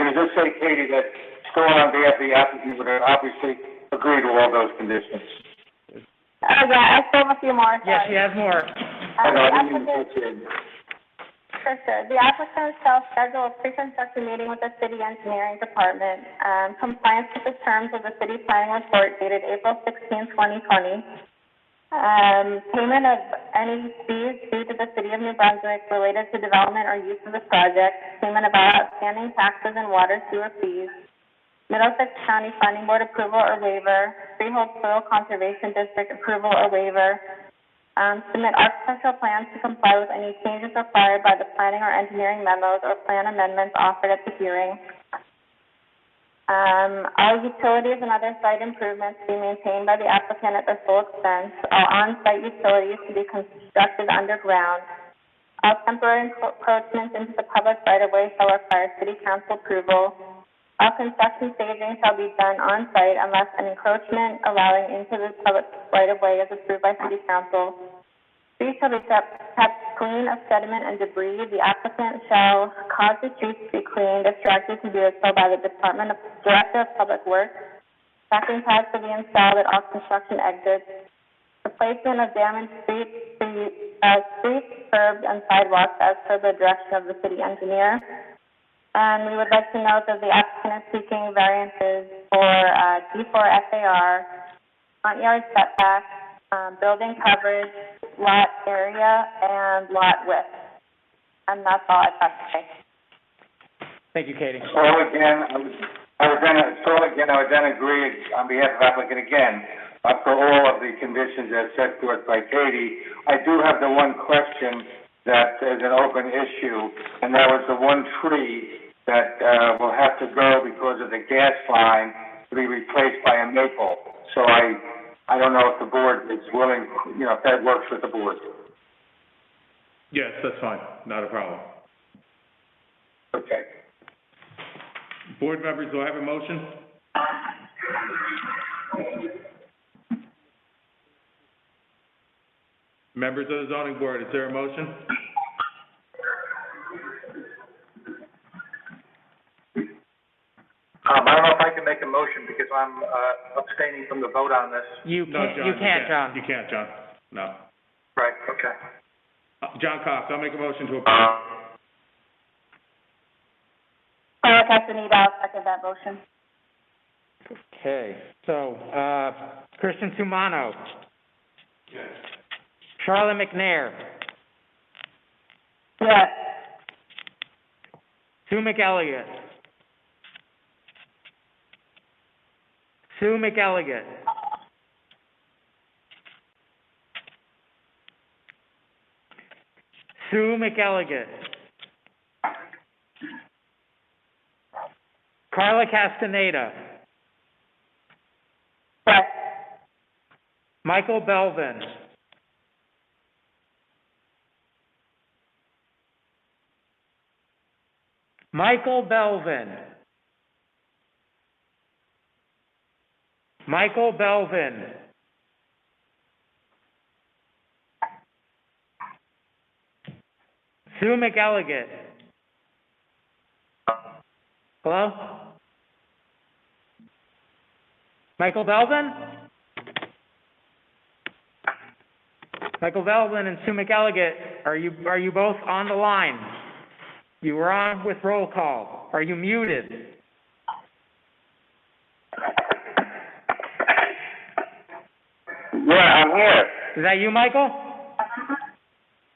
you just say, Katie, that still on behalf of the applicant would obviously agree to all those conditions? Yeah, I still have a few more. Yeah, she has more. I know, I didn't mean to put you in. For sure. The applicant shall schedule a pre-construction meeting with the city engineering department, compliance with the terms of the city planning report dated April 16, 2020. Payment of any fees due to the city of New Brunswick related to development or use of the project, payment of all outstanding taxes and water sewer fees, Middlesex County Planning Board approval or waiver, Freehold Soil Conservation District approval or waiver, submit architectural plans to comply with any changes required by the planning or engineering memos or plan amendments offered at the hearing. All utilities and other site improvements to be maintained by the applicant at their full expense. All on-site utilities to be constructed underground. All temporary encroachments into the public right-of-way shall require city council approval. All construction staging shall be done on-site unless an encroachment allowing into the public right-of-way is approved by city council. Streets shall be kept clean of sediment and debris. The applicant shall cause the streets to be cleaned if directed to do so by the Director of Public Works. Tracking pads will be installed at all construction exits. Replacement of damaged streets, curbs, and sidewalks as per the direction of the city engineer. And we would like to note that the applicant is seeking variances for D4 FAR, front yard setback, building coverage, lot area, and lot width. And that's all I've got to say. Thank you, Katie. So again, I would then agree on behalf of the applicant again, for all of the conditions as set forth by Katie. I do have the one question that is an open issue, and that was the one tree that will have to go because of the gas line to be replaced by a maple. So I don't know if the board is willing, if that works with the board. Yes, that's fine, not a problem. Okay. Board members, do I have a motion? Members of the zoning board, is there a motion? I don't know if I can make a motion because I'm abstaining from the vote on this. You No, can't, John, you can't, John. You can't, John. No. Right, okay. John Cox, I'll make a motion to approve. Carla Castaneda, I'll second that motion. Okay, so, Christian Sumano. Yes. Charlotte McNair. Yes. Sue McElligott. Sue McElligott. Sue McElligott. Carla Castaneda. Yes. Michael Belvin. Michael Belvin. Michael Belvin. Sue McElligott. Hello? Michael Belvin? Michael Belvin and Sue McElligott, are you both on the line? You were on with roll call. Are you muted? Yeah, I'm here. Is that you, Michael?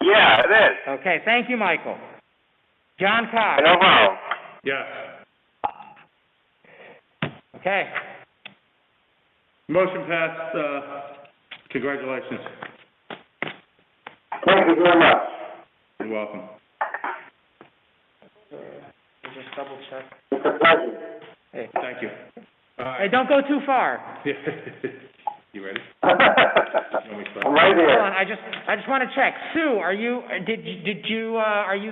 Yeah, it is. Okay, thank you, Michael. John Cox? No problem. Yes. Okay. Motion passed, congratulations. Thank you very much. You're welcome. Just double check. It's a pleasure. Hey, Thank you. hey, don't go too far. You ready? I'm right Hold here. on, I just want to check. Sue, are you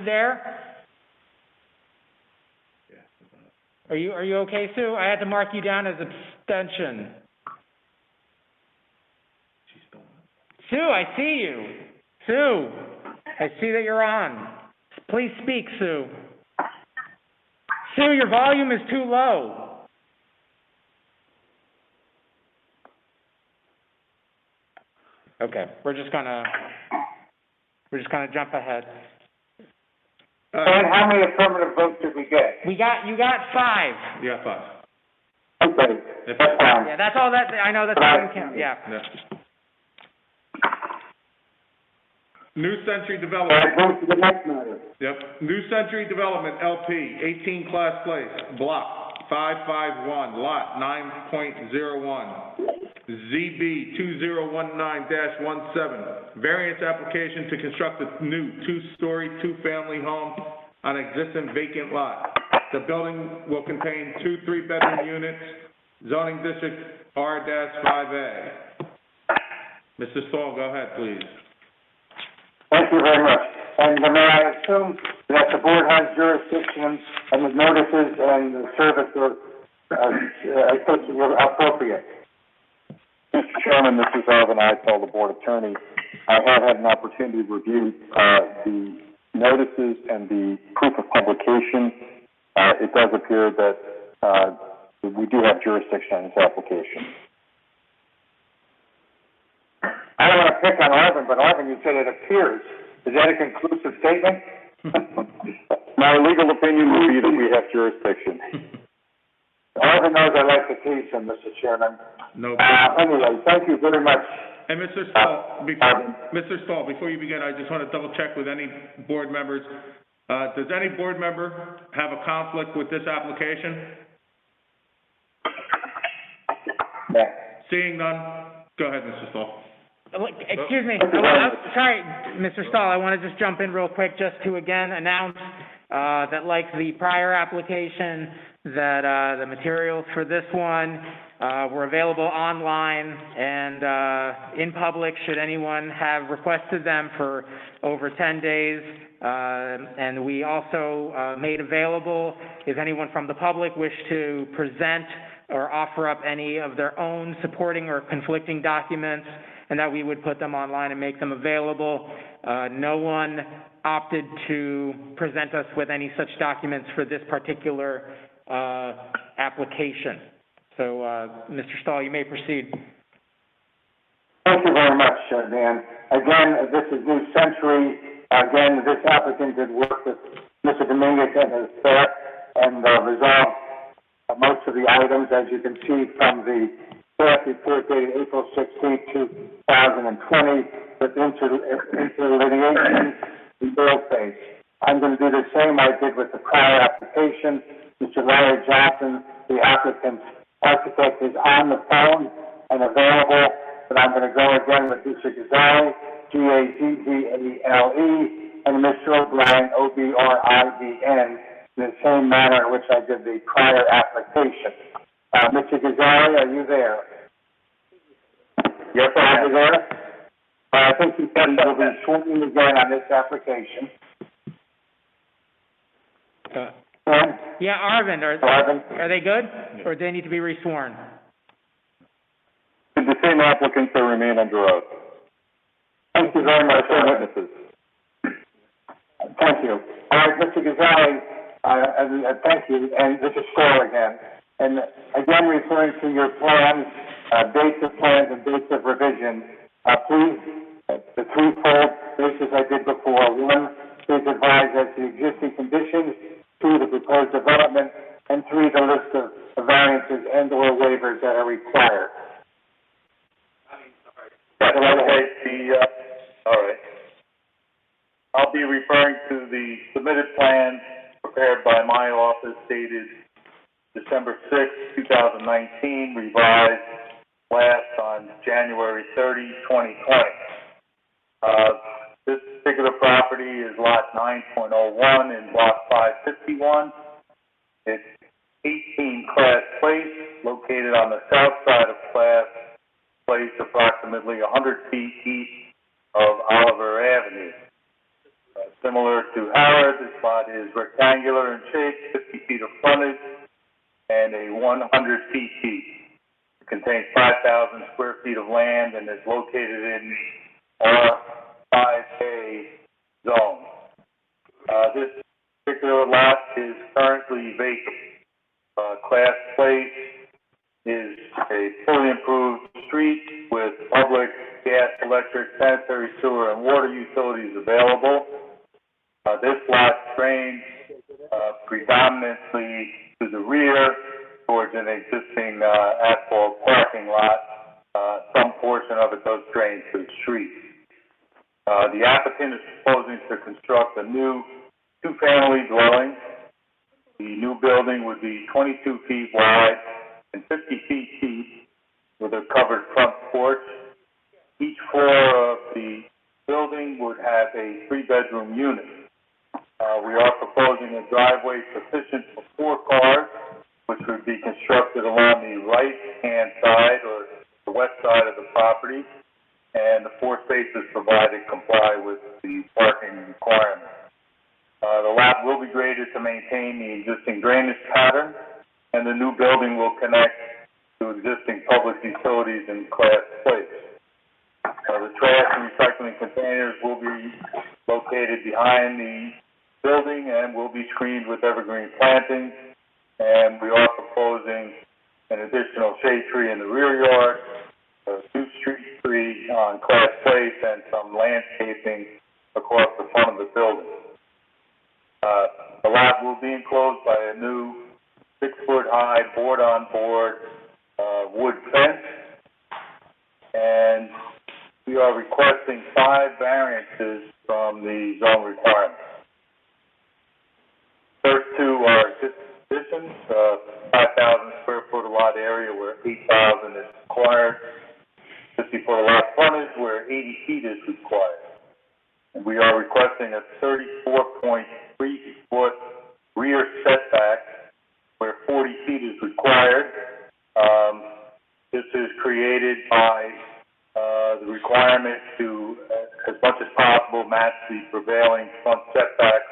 there? Are you okay, Sue? I had to mark you down as abstention. Sue, I see you. Sue, I see that you're on. Please speak, Sue. Sue, your volume is too low. Okay, we're just gonna jump ahead. And how many affirmative votes did we get? You got 5. You got 5. Okay, that's fine. Yeah, that's all I know that's all you count, yeah. New Century All Development. right, move to the next matter. Yep. New Century Development LP, 18 Class Place, Block 551, Lot 9.01, ZB 2019-17, variance application to construct a new 2-story, 2-family home on existing vacant lot. The building will contain 2 3-bedroom units, zoning district R-5A. Mr. Stahl, go ahead, please. Thank you very much. And may I assume that the board has jurisdiction and the notices and the service are appropriate? Mr. Chairman, this is Arvin Eitel, the board attorney. I have had an opportunity to review the notices and the proof of publication. It does appear that we do have jurisdiction on this application. I don't want to pick on Arvin, but Arvin, you said it appears. Is that a conclusive statement? My legal opinion would be that we have jurisdiction. Arvin knows I like to tease him, Mr. Chairman. No. Anyway, thank you very much. And Mr. Stahl, before you begin, I just want to double check with any board members. Does any board member have a conflict with this application? Yeah. Seeing none, go ahead, Mr. Stahl. Excuse me, sorry, Mr. Stahl, I want to just jump in real quick just to again announce that like the prior application, that the materials for this one were available online and in public should anyone have requested them for over 10 days. And we also made available, if anyone from the public wished to present or offer up any of their own supporting or conflicting documents, and that we would put them online and make them available. No one opted to present us with any such documents for this particular application. So, Mr. Stahl, you may proceed. Thank you very much, Dan. Again, this is New Century. Again, this applicant did work with Mr. Dominguez and his staff and resolved most of the items, as you can see from the staff report dated April 16, 2020, with interlineation and boldface. I'm going to do the same I did with the prior application. Mr. Larry Johnson, the applicant's architect, is on the phone and available, but I'm going to go again with Mr. Gazzale, Gazzale, and Mr. O'Brien, Obrien, in the same manner in which I did the prior application. Mr. Gazzale, are you there? Yes, are you there? I think you said you'll be sworn again on this application. Yeah, Arvin, are they good, or do they need to be resworn? The same applicants that remain under oath. Thank you very much, Same witnesses. Thank you. All right, Mr. Gazzale, thank you, and this is Phil again. And again, referring to your plans, dates of plans and dates of revision, please, the threefold basis I did before. 1, please advise as to the existing conditions. 2, the proposed development. And 3, the list of variances and or waivers that are required. All right. I'll be referring to the submitted plans prepared by my office dated December 6, 2019, revised last on January 30, 2020. This particular property is lot 9.01 in block 551. It's 18 Class Place, located on the south side of Class Place, approximately 100 feet east of Oliver Avenue. Similar to Howard, this lot is rectangular in shape, 50 feet of frontage, and a 100 feet deep. It contains 5,000 square feet of land and is located in R5A zone. This particular lot is currently vacant. Class Place is a fully improved street with public gas, electric, sanitary sewer, and water utilities available. This lot drains predominantly to the rear towards an existing asphalt parking lot. Some portion of it does drain to the street. The applicant is proposing to construct a new two-family dwelling. The new building would be 22 feet wide and 50 feet deep with a covered front porch. Each floor of the building would have a three-bedroom unit. We are proposing a driveway sufficient for 4 cars, which would be constructed along the right-hand side or the west side of the property, and the 4 spaces provided comply with the parking requirements. The lot will be graded to maintain the existing drainage pattern, and the new building will connect to existing public utilities in Class Place. The trash and recycling containers will be located behind the building and will be screened with evergreen plantings, and we are proposing an additional shade tree in the rear yard, a new street tree on Class Place, and some landscaping across the front of the building. The lot will be enclosed by a new 6-foot-high board-on-board wood fence, and we are requesting 5 variances from the zone requirements. First 2 are additions, 5,000 square foot lot area where 8,000 is required, 50-foot lot frontage where 80 feet is required. And we are requesting a 34.3-foot rear setback where 40 feet is required. This is created by the requirement to, as much as possible, match the prevailing front setback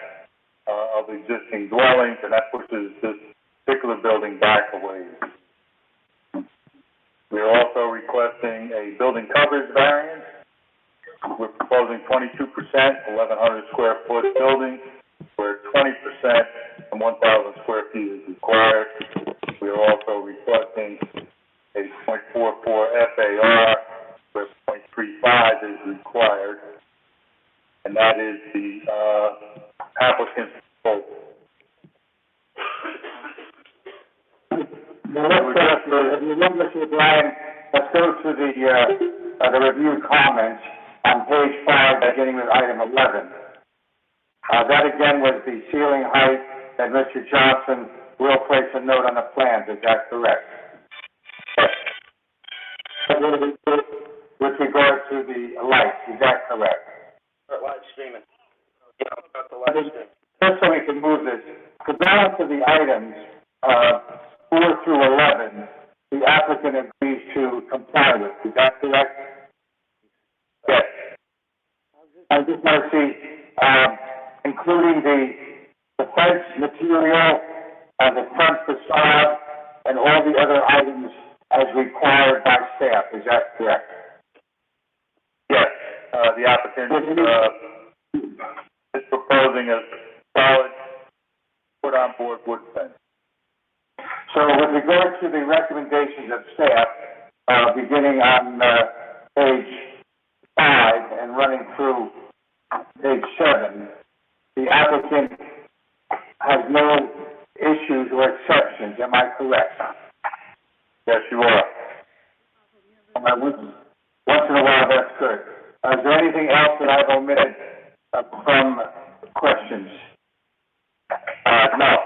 of existing dwellings, and that pushes this particular building back a ways. We are also requesting a building coverage variance. We're proposing 22%, 1,100 square foot building, where 20% and 1,000 square feet is required. We are also requesting a 0.44 FAR, where 0.35 is required, and that is the applicant's proposal. Mr. O'Brien, let's go to the review comments on page 5, beginning with item 11. That again was the ceiling height that Mr. Johnson will place a note on the plans. Is that correct? With regard to the lights, is that correct? Live streaming. Yeah, about the live stream. Just so we can move this, the balance of the items, 4 through 11, the applicant agrees to comply with. Is that correct? Yes. I just want to see, including the fence material, the front facade, and all the other items as required by staff. Is that correct? Yes, the applicant is proposing a solid put-on-board wood fence. So with regard to the recommendations of staff, beginning on page 5 and running through page 7, the applicant has no issues or exceptions. Am I correct? Yes, you are. Once in a while, that's good. Is there anything else that I've omitted from questions? No,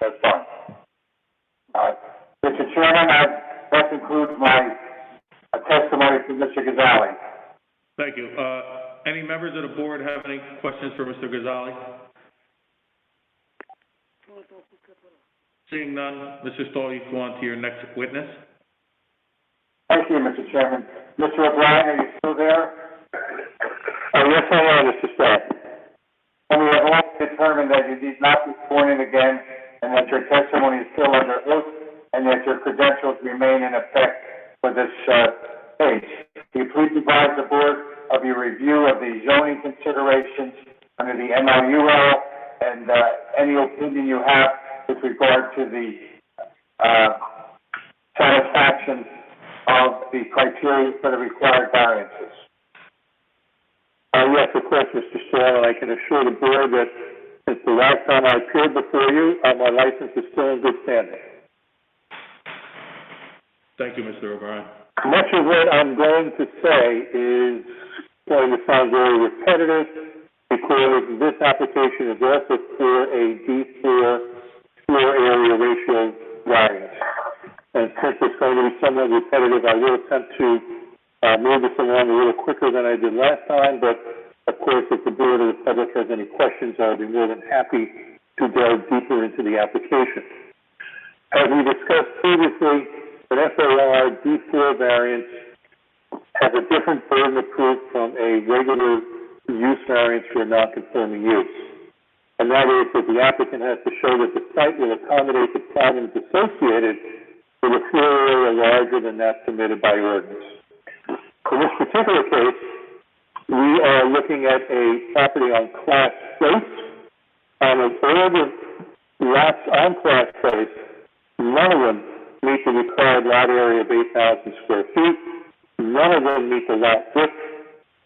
that's fine. Mr. Chairman, that concludes my testimony from Mr. Gonzalez. Thank you. Any members of the board have any questions for Mr. Gonzalez? Seeing none, Mr. Stoll, you go on to your next witness. Thank you, Mr. Chairman. Mr. O'Brien, are you still there? Yes, I am, Mr. Stoll. And we have all determined that you need not be sworn in again, and that your testimony is still under oath, and that your credentials remain in effect for this case. Will you please advise the board of your review of the zoning considerations under the MLUL and any opinion you have with regard to the satisfaction of the criteria for the required variances. Yes, of course, Mr. Chairman, I can assure the board that since the last time I appeared before you, my license is still in good standing. Thank you, Mr. O'Brien. Much of what I'm going to say is going to sound very repetitive because this application is also for a D4 floor area ratio variance. And since it's going to be somewhat repetitive, I will attempt to move this along a little quicker than I did last time, but of course, if the board or the public has any questions, I'll be more than happy to delve deeper into the application. As we discussed previously, an FAR D4 variance has a different burden of proof from a regular use variance for a non-conforming use. And that is that the applicant has to show that the site will accommodate the problems associated with a floor area larger than that permitted by ordinance. In this particular case, we are looking at a property on Class Place, and of all the lots on Class Place, none of them meet the required lot area of 8,000 square feet. None of them meet the lot width.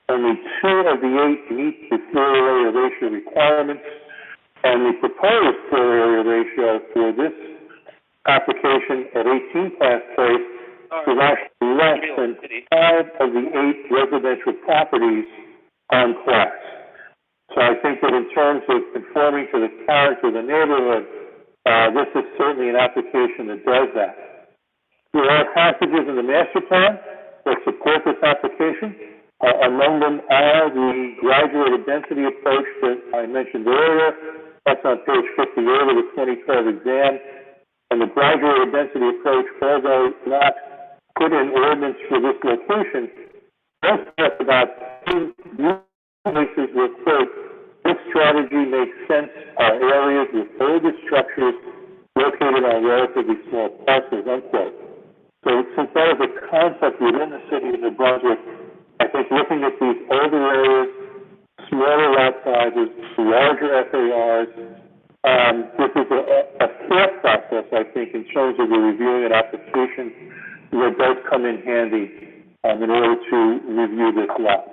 Only 2 of the 8 meet the floor area ratio requirements, and the proposed floor area ratio for this application at 18 Class Place is actually less than 5 of the 8 residential properties on Class. So I think that in terms of conforming to the character of the neighborhood, this is certainly an application that does that. There are passages in the master plan that support this application. Among them are the graduated density approach that I mentioned earlier. That's on page 58 of the 2012 exam. And the graduated density approach, although not put in ordinance for this location, does talk about two places where, quote, this strategy makes sense are areas with older structures located on relatively small parcels, unquote. So since that is a concept within the city of New Brunswick, I think looking at these older areas, smaller lot sizes, larger FARs, this is a fair process, I think, in terms of the reviewing an application that does come in handy in order to review this lot.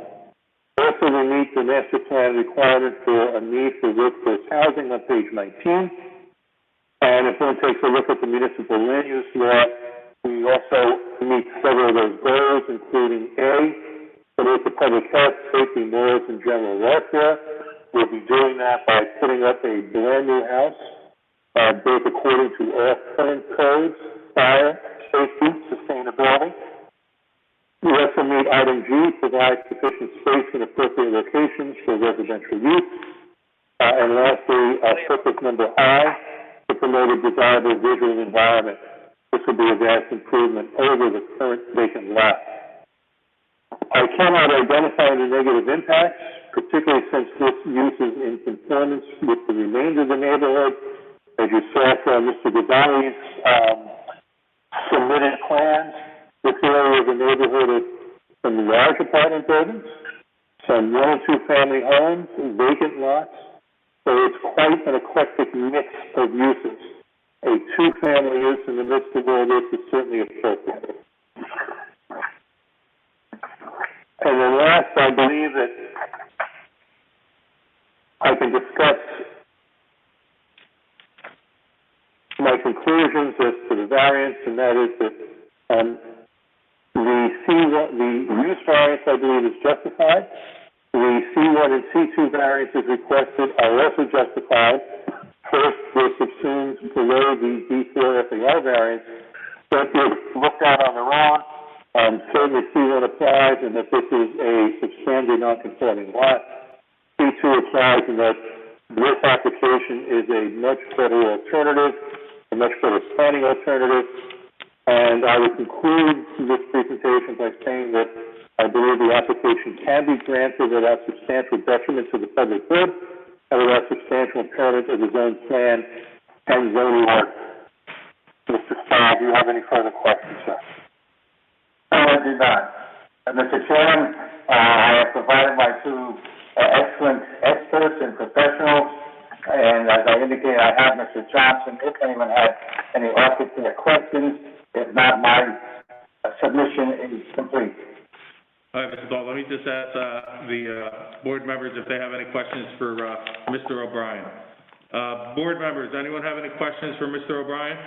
Also, we meet the master plan requirement for a need for workforce housing on page 19. And if one takes a look at the municipal land use law, we also meet several of those goals, including A, promote the public health, safety, morals, and general welfare. We'll be doing that by putting up a brand new house, built according to all current codes, fire, safety, sustainability. We also meet item G, provide sufficient space in appropriate locations for residential use. And lastly, purpose number I, to promote a desirable visual environment. This will be a vast improvement over the current vacant lot. I cannot identify any negative impacts, particularly since this use is in conformance with the remainder of the neighborhood. As you saw from Mr. Godali's submitted plans, this area is a neighborhood of some large apartment buildings, some 1- and 2-family homes, vacant lots. So it's quite an eclectic mix of uses. A 2-family use in the midst of all this is certainly appropriate. And then last, I believe that I can discuss my conclusions as to the variance, and that is that the use variance, I believe, is justified. The C1 and C2 variances requested are also justified. First, they're subsumed below the D4 FAR variance, but if looked at on their own, certainly C1 applies, and that this is a substantially non-conforming lot. C2 applies, and that this application is a much better alternative, a much better planning alternative. And I would conclude this presentation by saying that I believe the application can be granted without substantial detriment to the public good and without substantial impairment of the zone plan and zoning order. Mr. Stein, do you have any further questions, sir? No, I do not. Mr. Chairman, I have provided my two excellent experts and professionals And as I indicated, I have Mr. Johnson, if anyone had any officer questions. If not, my submission is complete. All right, Mr. Dahl, let me just ask, the, board members if they have any questions for, Mr. O'Brien. Board members, anyone have any questions for Mr. O'Brien?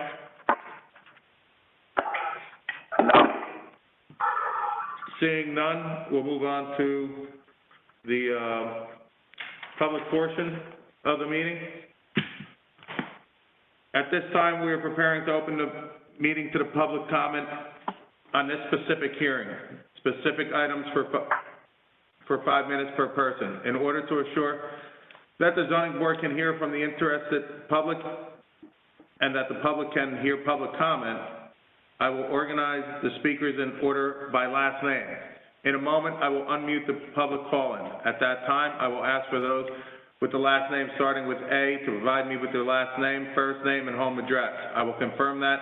Seeing none, we'll move on to the, public portion of the meeting. At this time, we are preparing to open the meeting to the public comment on this specific hearing. Specific items for 5 minutes per person. In order to assure that the zoning board can hear from the interested public and that the public can hear public comment, I will organize the speakers in order by last name. In a moment, I will unmute the public call-in. At that time, I will ask for those with the last name starting with A to provide me with their last name, first name, and home address. I will confirm that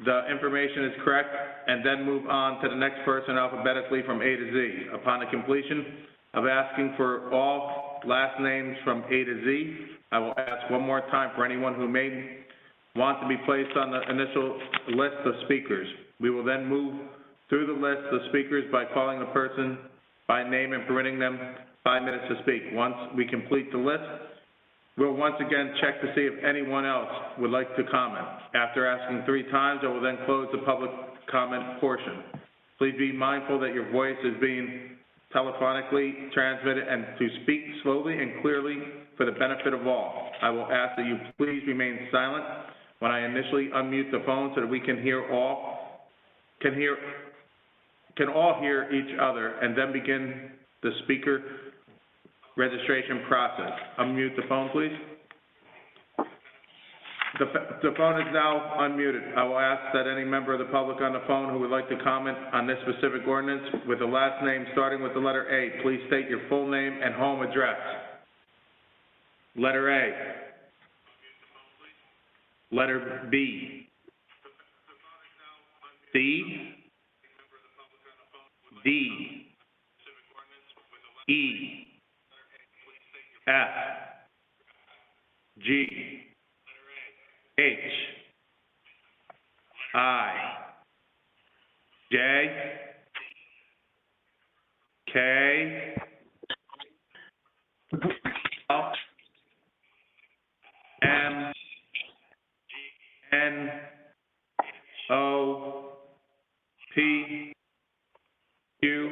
the information is correct and then move on to the next person alphabetically from A to Z. Upon the completion of asking for all last names from A to Z, I will ask one more time for anyone who may want to be placed on the initial list of speakers. We will then move through the list of speakers by calling the person by name and permitting them 5 minutes to speak. Once we complete the list, we'll once again check to see if anyone else would like to comment. After asking 3 times, I will then close the public comment portion. Please be mindful that your voice is being telephonically transmitted and to speak slowly and clearly for the benefit of all. I will ask that you please remain silent when I initially unmute the phone so that we can all hear each other and then begin the speaker registration process. Unmute the phone, please. The phone is now unmuted. I will ask that any member of the public on the phone who would like to comment on this specific ordinance with the last name starting with the letter A, please state your full name and home address. Letter A. Letter B. C. D. E. F. G. H. I. J. K. L. M. N. O. P. Q.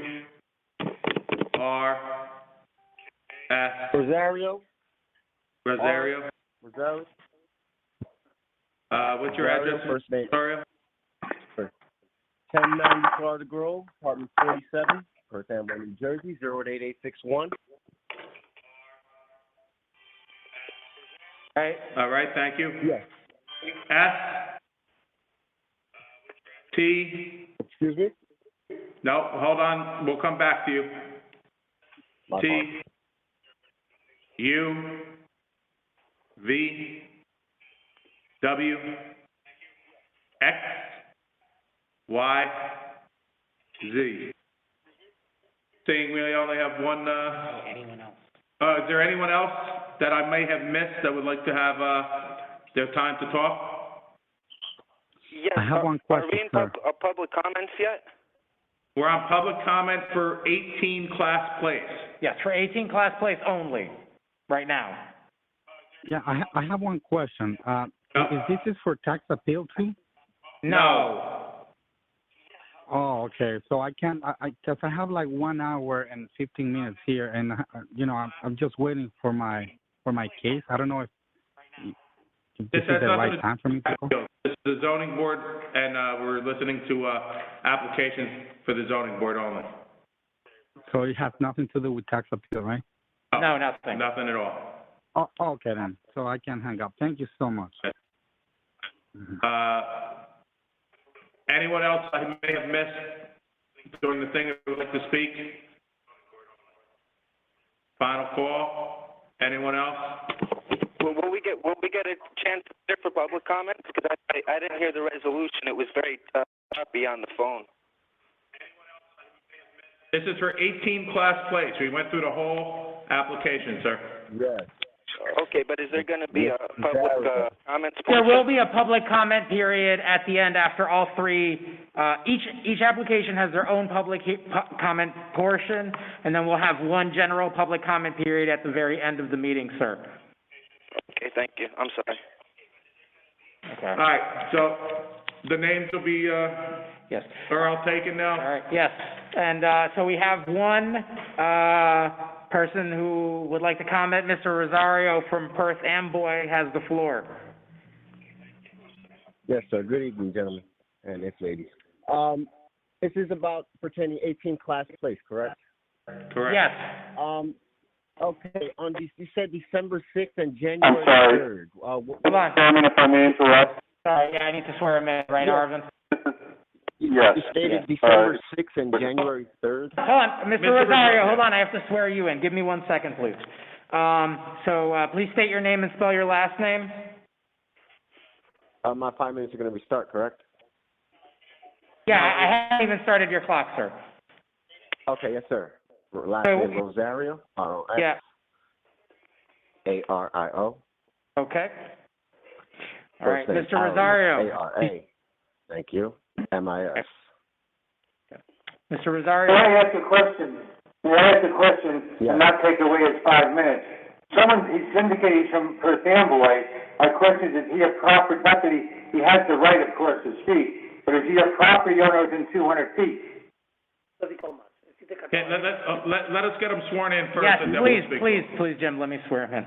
R. S. Rosario? Rosario. Rosario? What's your address, First name. Rosario? 1090 Florida Grove, apartment 47, Perth Amboy, New Jersey, 08861. All right, thank you. Yes. S. T. Excuse me? No, hold on, we'll come back to you. My T. fault. U. V. W. X. Y. Z. Seeing we only have one, Anyone else? is there anyone else that I may have missed that would like to have, their time to talk? Yes. I have one question, Are we in sir. public comments yet? We're on public comment for 18 Class Place. Yes, for 18 Class Place only, right now. Yeah, I have one question. Is this for tax appeal too? No. Oh, okay. So I can't, because I have like 1 hour and 15 minutes here, and I'm just waiting for my case. I don't know if this is the right time for me to call. This is the zoning board, and we're listening to applications for the zoning board only. So it has nothing to do with tax appeal, right? No, nothing. Nothing at all. Oh, okay then. So I can hang up. Thank you so much. Anyone else I may have missed during the thing that would like to speak? Final call. Anyone else? Will we get a chance for public comments? Because I didn't hear the resolution. It was very choppy on the phone. This is for 18 Class Place. We went through the whole application, sir. Yes. Okay, but is there gonna be a public, comments There portion? will be a public comment period at the end after all three, each application has their own public comment portion, and then we'll have one general public comment period at the very end of the meeting, sir. Okay, thank you. I'm sorry. Okay. All right, so the names will be, Yes. are all taken now? All right, yes. And, so we have one, person who would like to comment. Mr. Rosario from Perth Amboy has the floor. Yes, sir. Good evening, gentlemen and if ladies. This is about pertaining 18 Class Place, correct? Correct. Yes. Okay, you said December 6th and I'm January sorry. 3rd. Hold on. Chairman, if I may interrupt? Sorry, yeah, I need to swear him in, right, Yeah. Arvin? Yes. You stated Yeah. December 6th and January 3rd? Hold on, Mr. Rosario, hold on, I have to swear you in. Give me 1 second, please. Please state your name and spell your last name. My 5 minutes are going to restart, correct? Yeah, I haven't even started your clock, sir. Okay, yes, sir. Last So- name Rosario, R-O-S. Yeah, A-R-I-O. okay. All right, First name, Mr. Rosario. A-R-A. Thank you. M-I-S. Mr. May Rosario, I ask a question? Yes. And not take away his 5 minutes? He's indicated he's from Perth Amboy. My question is he a property, not that he has the right, of course, to speak, but is he a property owner within 200 feet? Okay, let us get him sworn in first, yes, and then we'll please, speak. Jim, let me swear him in.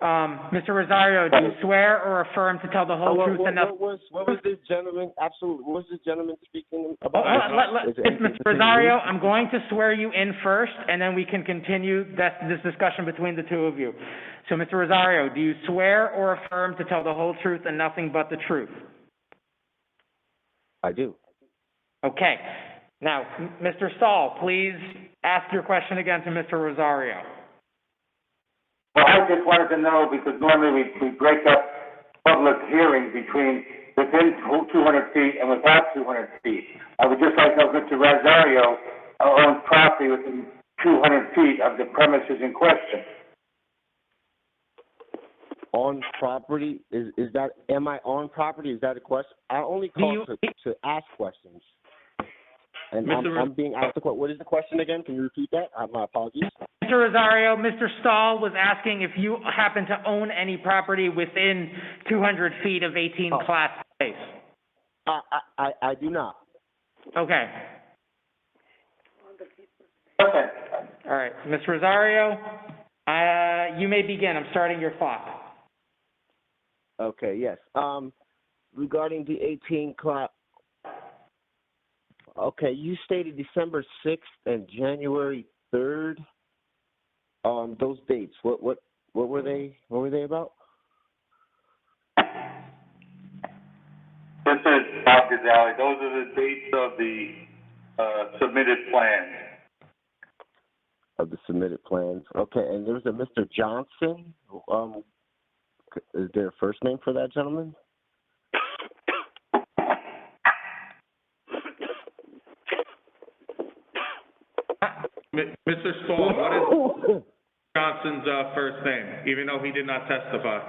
Mr. Rosario, do you swear or affirm to tell the whole truth and nothing? What was this gentleman, absolutely, what was this gentleman speaking about? Mr. Rosario, I'm going to swear you in first, and then we can continue this discussion between the two of you. So, Mr. Rosario, do you swear or affirm to tell the whole truth and nothing but the truth? I do. Okay. Now, Mr. Stahl, please ask your question again to Mr. Rosario. Well, I just wanted to know, because normally we break up public hearings between within 200 feet and without 200 feet. I would just like to know if Mr. Rosario owns property within 200 feet of the premises in question. On property, is that, am I on property? Is that a question? I only called to ask questions. And I'm being asked the question. What is the question again? Can you repeat that? My apologies. Mr. Rosario, Mr. Stahl was asking if you happen to own any property within 200 feet of 18 Class Place. I do not. Okay. Okay. All right. Ms. Rosario, you may begin. I'm starting your clock. Okay, yes. Regarding the 18 Class, okay, you stated December 6th and January 3rd. Those dates, what were they? What were they about? This is Bob Gazali. Those are the dates of the submitted plans. Of the submitted plans. Okay, and there's a Mr. Johnson. Is there a first name for that gentleman? Mr. Stahl, what is Johnson's first name, even though he did not testify?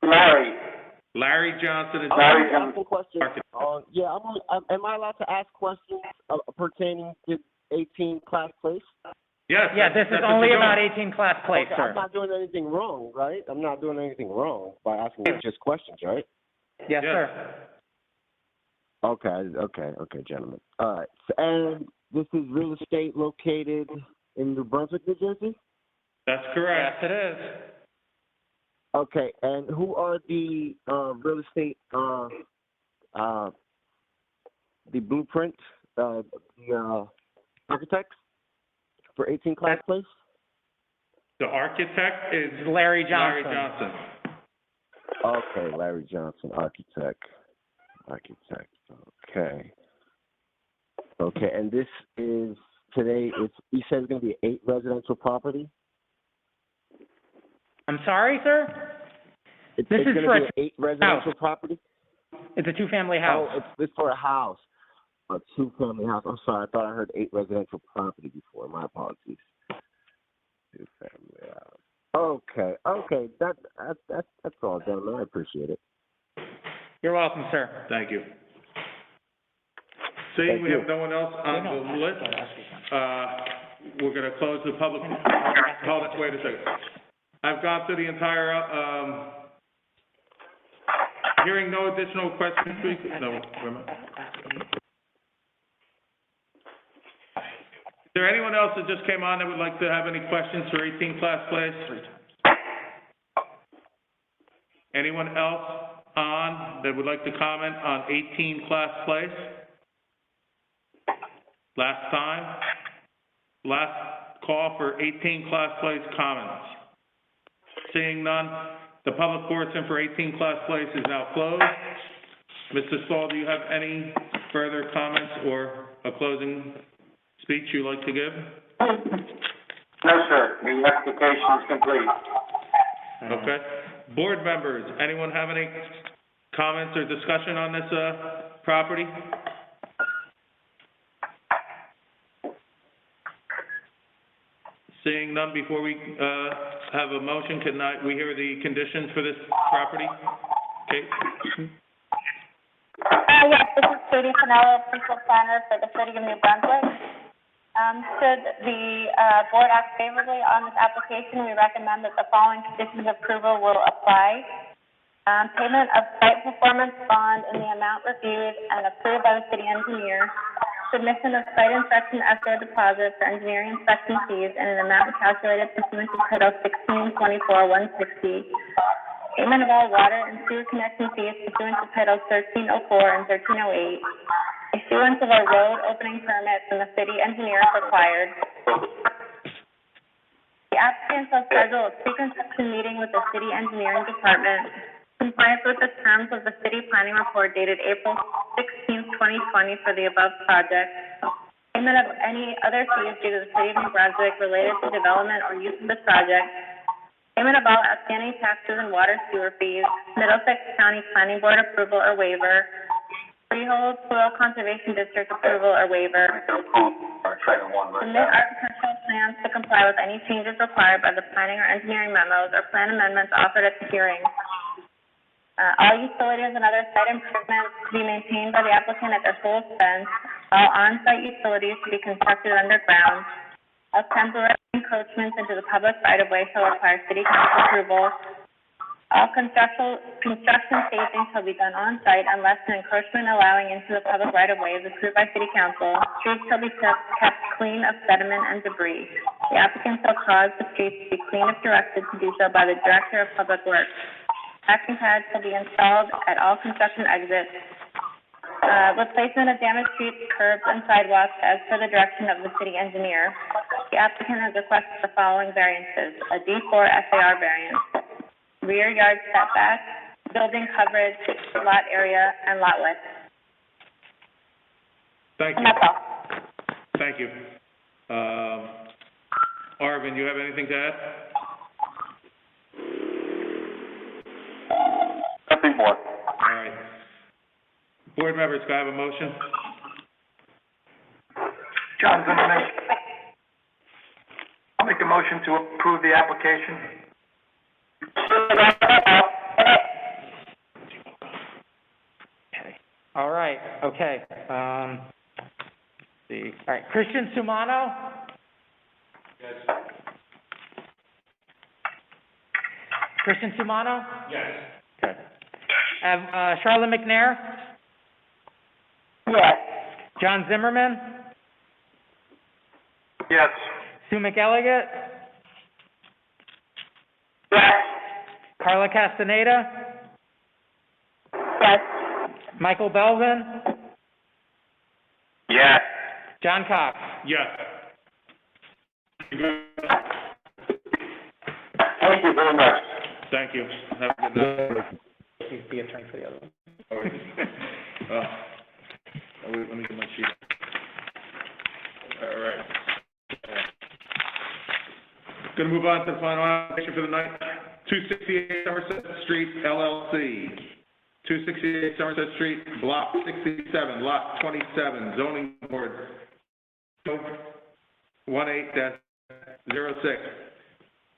Larry Johnson is Larry Johnson. Question. Yeah, am I allowed to ask questions pertaining to 18 Class Place? Yes. Yeah, this is only about 18 Class Place, Okay, sir. I'm not doing anything wrong, right? I'm not doing anything wrong by asking just questions, right? Yes, sir. Okay, gentlemen. All right, and this is real estate located in New Brunswick, New Jersey? That's correct. Yes, it is. Okay, and who are the real estate, the blueprint, the architects for 18 Class Place? The architect is Larry Johnson. Larry Johnson. Okay, Larry Johnson, architect. Okay. Okay, and this is today. You said it's going to be 8 residential property. I'm sorry, sir? It's This is going for to be 8 residential property. It's a two-family house. Oh, it's for a house, a 2-family house. I'm sorry, I thought I heard 8 residential property before. My apologies. 2-family house. Okay. That's all, gentlemen. I appreciate it. You're welcome, sir. Thank you. Seeing we have no one else on the list, we're gonna close the public, hold on, wait a second. I've gone through the entire, hearing no additional questions, please, no, wait a minute. Is there anyone else that just came on that would like to have any questions for 18 Class Place? Anyone else on that would like to comment on 18 Class Place? Last call for 18 Class Place comments. Seeing none, the public portion for 18 Class Place is now closed. Mr. Stahl, do you have any further comments or a closing speech you'd like to give? No, sir. The application is complete. Okay. Board members, anyone have any comments or discussion on this, property? Seeing none, before we, have a motion, can we hear the conditions for this property? Kate? Yes, this is Katie Pinello, principal planner for the city of New Brunswick. Should the, board act favorably on this application, we recommend that the following conditions of approval will apply. Payment of site performance bond in the amount reviewed and approved by the city engineer. Submission of site inspection escrow deposit for engineering inspection fees in an amount calculated pursuant to Title 1624-160. Payment of all water and sewer connection fees pursuant to Titles 1304 and 1308. Issuance of a road opening permit from the city engineer if required. The applicant shall schedule a pre-construction meeting with the city engineering department. Compliance with the terms of the city planning report dated April 16, 2020 for the above project. Payment of any other fees due to the city of New Brunswick related to development or use of the project. Payment of all outstanding taxes and water sewer fees. Middlesex County Planning Board approval or waiver. Freehold Soil Conservation District approval or waiver. Submit architectural plans to comply with any changes required by the planning or engineering memos or plan amendments offered at the hearing. All utilities and other site improvements to be maintained by the applicant at their full expense. All on-site utilities to be constructed underground. All temporary encroachments into the public right-of-way shall require city council approval. All construction staging shall be done on-site unless an encroachment allowing into the public right-of-way is approved by city council. Streets shall be kept clean of sediment and debris. The applicant shall cause the streets to be clean if directed to do so by the Director of Public Works. Parking pads shall be installed at all construction exits. Replacement of damaged streets, curbs, and sidewalks as per the direction of the city engineer. The applicant has requested the following variances: a D4 SAR variance, rear yard setback, building coverage, lot area, and lot width. Thank you. And that's all. Thank you. Arvin, you have anything to add? Nothing more. All right. Board members, can I have a motion? John Zimmerman. I'll make a motion to approve the application. All right, okay. Let's see. All right, Christian Sumano? Yes. Christian Sumano? Yes. Okay. Have, Charlotte McNair? Yes. John Zimmerman? Yes. Sue McElligott? Yes. Carla Castaneda? Yes. Michael Belvin? Yes. John Cox? Yes. Thank you very much. Thank you. Have a good night. He's the attorney for the other one. Wait, let me get my sheet. All right. Gonna move on to the final application for the night. 268 Somerset Street LLC. 268 Somerset Street, Block 67, Lot 27, Zoning Board 18-06.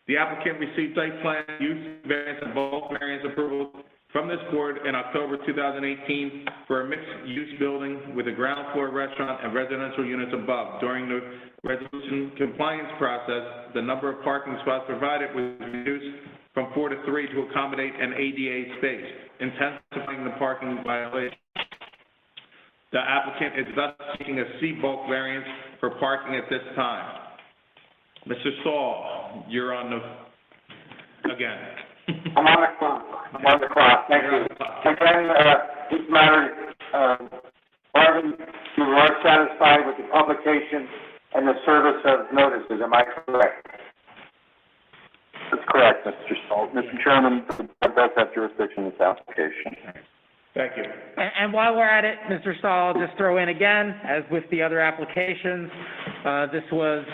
The applicant received site plan, use variance, and bulk variance approval from this board in October 2018 for a mixed-use building with a ground floor restaurant and residential units above. During the resolution compliance process, the number of parking spots provided was reduced from 4 to 3 to accommodate an ADA space, intensifying the parking violation. The applicant is thus seeking a C bulk variance for parking at this time. Mr. Stahl, you're on the, again. I'm on the clock. Thank you. Again, this matter, Marvin, you are satisfied with the publication and the service of notices, am I correct? That's correct, Mr. Stahl. Mr. Chairman, the board does have jurisdiction in this application. Thank you. And while we're at it, Mr. Stahl, I'll just throw in again, as with the other applications, this was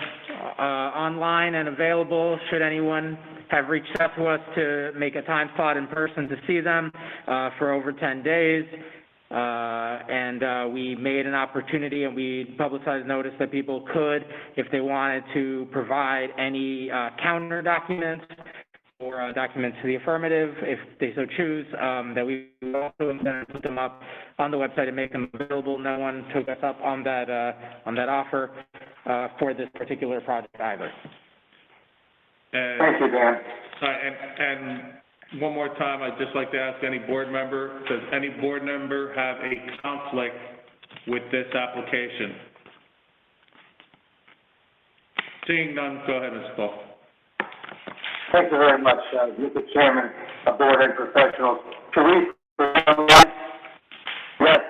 online and available should anyone have reached out to us to make a time slot in person to see them for over 10 days. And we made an opportunity and we publicized notice that people could, if they wanted to provide any counter documents or documents to the affirmative, if they so choose, that we also put them up on the website and make them available. No one took us up on that offer for this particular project either. Thank you, Dan. And one more time, I'd just like to ask any board member, does any board member have a conflict with this application? Seeing none, go ahead, Mr. Paul. Thank you very much, Mr. Chairman, board and professionals. Sharif, yes.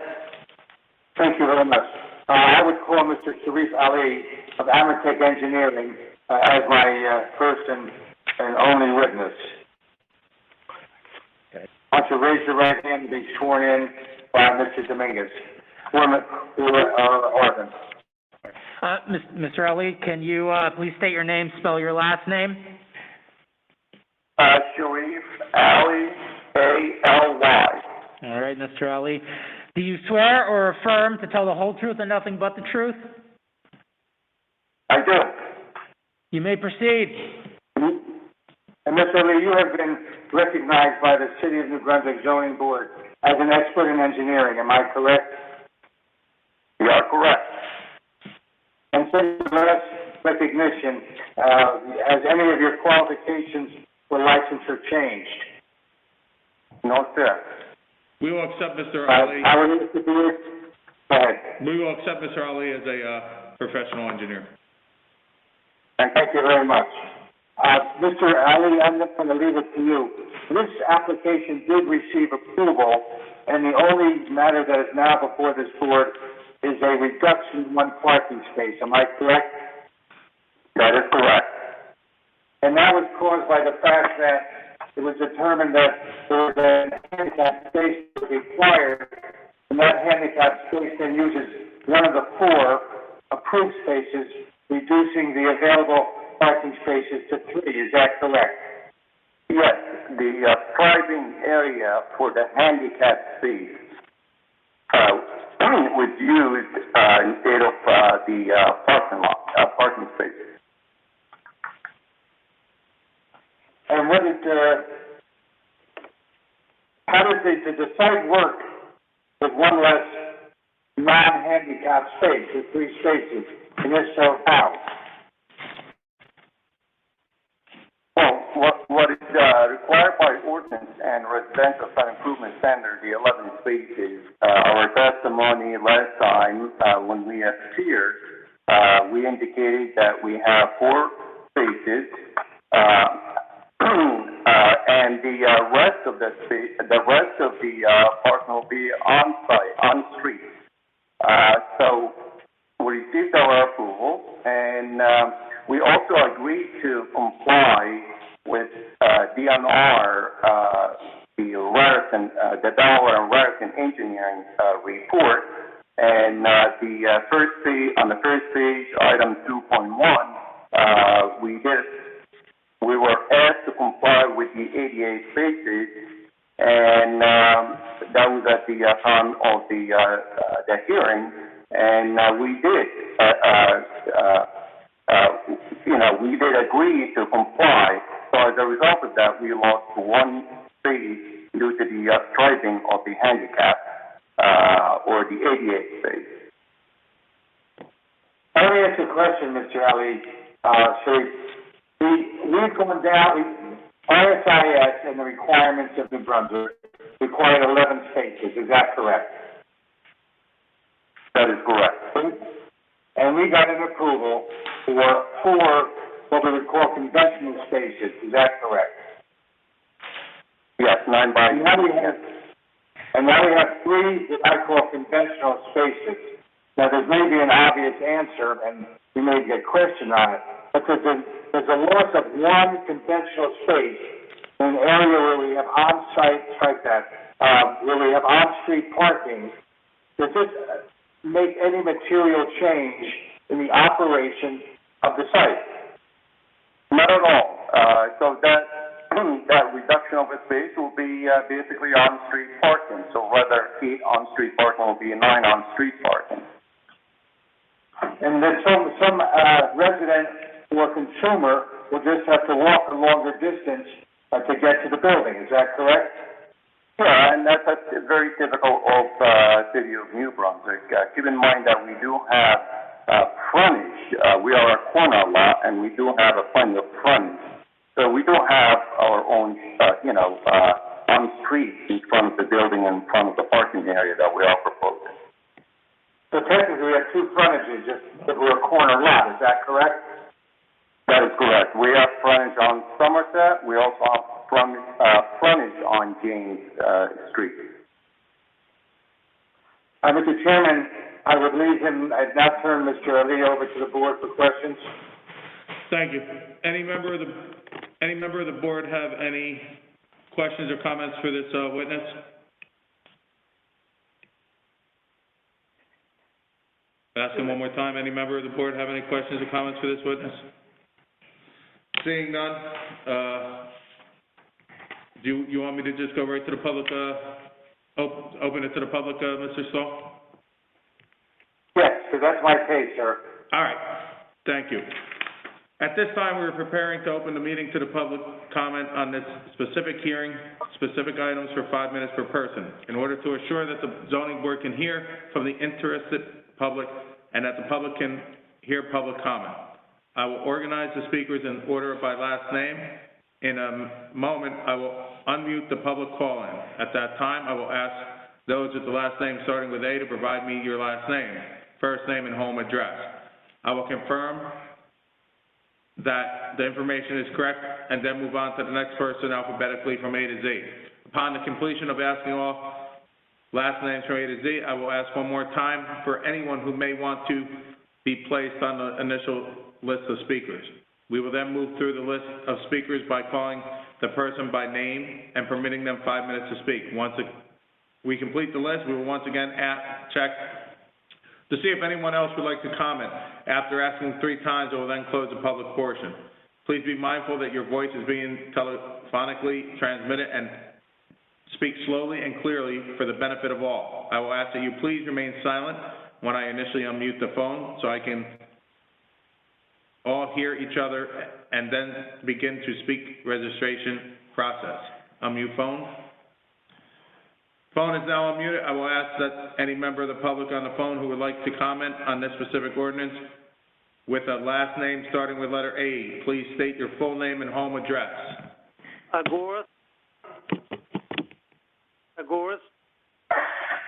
Thank you very much. I would call Mr. Sharif Ali of Amatec Engineering as my first and only witness. I want you to raise your right hand and be sworn in by Mr. Dominguez. Mr. Ali, can you please state your name, spell your last name? Sharif Ali, A-L-Y. All right, Mr. Ali. Do you swear or affirm to tell the whole truth and nothing but the truth? I do. You may proceed. And Mr. Ali, you have been recognized by the City of New Brunswick Zoning Board as an expert in engineering, am I correct? You are correct. And since the last recognition, has any of your qualifications for licensure changed? No, sir. We will accept Mr. Ali. Go ahead. We will accept Mr. Ali as a professional engineer. And thank you very much. Mr. Ali, I'm just going to leave it to you. This application did receive approval, and the only matter that is now before this board is a reduction in one parking space. Am I correct? That is correct. And that was caused by the fact that it was determined that there was a handicap space required, and that handicap space then uses one of the 4 approved spaces, reducing the available parking spaces to 3. Is that correct? Yes, the parking area for the handicap space was used instead of the parking space. And what did how did the site work with one less non-handicap space, with 3 spaces? And if so, how? Well, what is required by ordinance and residential site improvement standard, the 11 spaces, our testimony last time when we appeared, we indicated that we have 4 spaces, and the rest of the space, the rest of the parking will be on site, on street. So we received our approval, and we also agreed to comply with DNR, the Raritan, the Delaware and Raritan Engineering report, and the first page, on the first page, item 2.1, we were asked to comply with the ADA spaces, and that was at the time of the hearing, and we did. we did agree to comply, so as a result of that, we lost one space due to the striping of the handicap, or the ADA space. Let me ask you a question, Mr. Ali. We've gone down, RSIS and the requirements of New Brunswick required 11 spaces, is that correct? That is correct. And we got an approval for 4, what we would call conventional spaces, is that correct? Yes, 9 by. And now we have 3 that I call conventional spaces. Now, there's maybe an obvious answer, and we may get questioned on it, but there's a loss of 1 conventional space in an area where we have where we have on-street parking. Does this make any material change in the operation of the site? Not at all. So that reduction of the space will be basically on-street parking. So rather 8 on-street parking will be 9 on-street parking. And then some resident or consumer will just have to walk a longer distance to get to the building. Is that correct? Yeah, and that's very typical of City of New Brunswick. Keep in mind that we do have frontage. We are a corner lot, and we do have plenty of frontage. So we do have our own, on street in front of the building and in front of the parking area that we are proposing. So technically, we have 2 frontages if we're a corner lot. Is that correct? That is correct. We have frontage on Somerset. We also have frontage on James Street. Mr. Chairman, I would leave him. I'd now turn Mr. Ali over to the board for questions. Thank you. Any member of the board have any questions or comments for this witness? Ask him one more time. Any member of the board have any questions or comments for this witness? Seeing none, do you want me to just go right to the public, open it to the public, Mr. Stahl? Yes, because that's my case, sir. All right. Thank you. At this time, we are preparing to open the meeting to the public comment on this specific hearing, specific items for 5 minutes per person, in order to assure that the zoning board can hear from the interested public and that the public can hear public comment. I will organize the speakers in order by last name. In a moment, I will unmute the public call-in. At that time, I will ask those with the last name starting with A to provide me your last name, first name, and home address. I will confirm that the information is correct and then move on to the next person alphabetically from A to Z. Upon the completion of asking all last names from A to Z, I will ask one more time for anyone who may want to be placed on the initial list of speakers. We will then move through the list of speakers by calling the person by name and permitting them 5 minutes to speak. Once we complete the list, we will once again check to see if anyone else would like to comment. After asking 3 times, I will then close the public portion. Please be mindful that your voice is being telephonically transmitted and speak slowly and clearly for the benefit of all. I will ask that you please remain silent when I initially unmute the phone so I can all hear each other and then begin to speak registration process. Unmute phone. Phone is now unmuted. I will ask that any member of the public on the phone who would like to comment on this specific ordinance with a last name starting with letter A, please state your full name and home address. Agoras.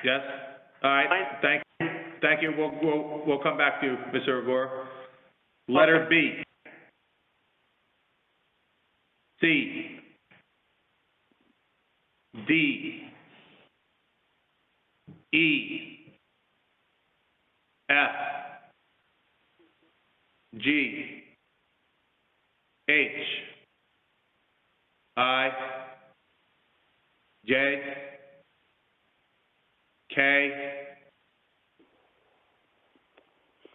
Yes? All right. Thank you. We'll come back to you, Mr. Agor. Letter B. C. D. E. F. G. H. I. J. K.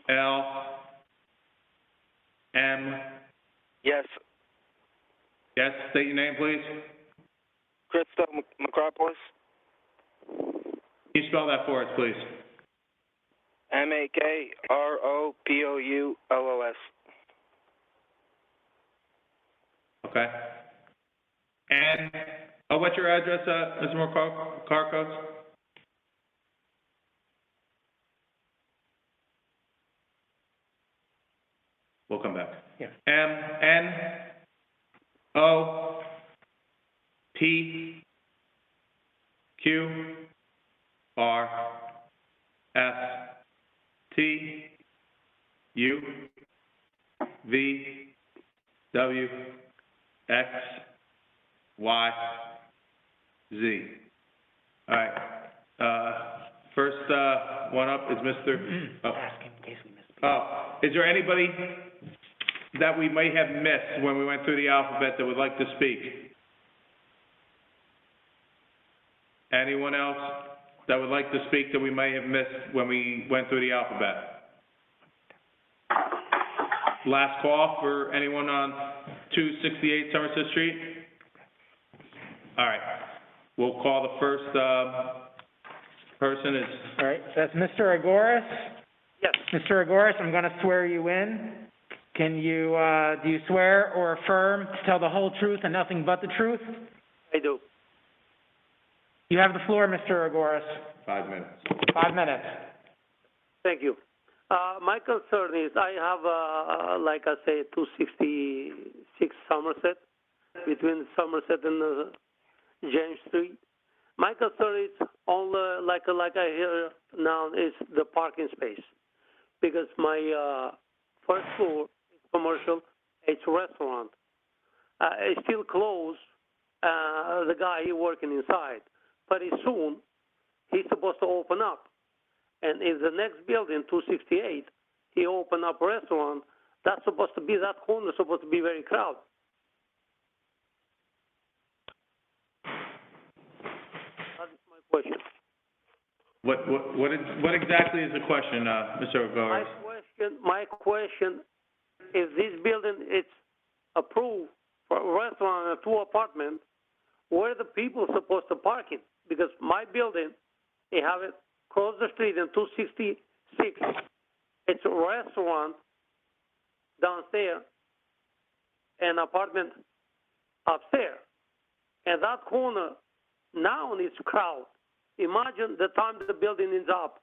L. M. Yes. Yes, state your name, please. Christo Macropolis. Can you spell that for us, please? Makropoulos. okay? And, what's your address, Mr. Markakos? We'll come back. Yeah. MNOPQRSTUVWXYZ. All right. First one up is Mr. Asking in case we missed. Is there anybody that we may have missed when we went through the alphabet that would like to speak? Anyone else that would like to speak that we may have missed when we went through the alphabet? Last call for anyone on 268 Somerset Street? All right. We'll call the first person. All right, that's Mr. Agoras. Yes. Mr. Agoras, I'm going to swear you in. Can you, do you swear or affirm to tell the whole truth and nothing but the truth? I do. You have the floor, Mr. Agoras. 5 minutes. 5 minutes. Thank you. My concern is I have, like I say, 266 Somerset, between Somerset and James Street. My concern is only, like I hear now, is the parking space. Because my first floor is commercial, it's a restaurant. It's still closed, the guy he working inside. Pretty soon, he's supposed to open up. And if the next building, 268, he open up a restaurant, that's supposed to be, that corner is supposed to be very crowded. That is my question. What exactly is the question, Mr. Agoras? My question is, this building, it's approved for a restaurant and 2 apartments, where the people supposed to park it? Because my building, they have it across the street in 266. It's a restaurant downstairs and apartment upstairs. And that corner now is crowded. Imagine the time the building is up.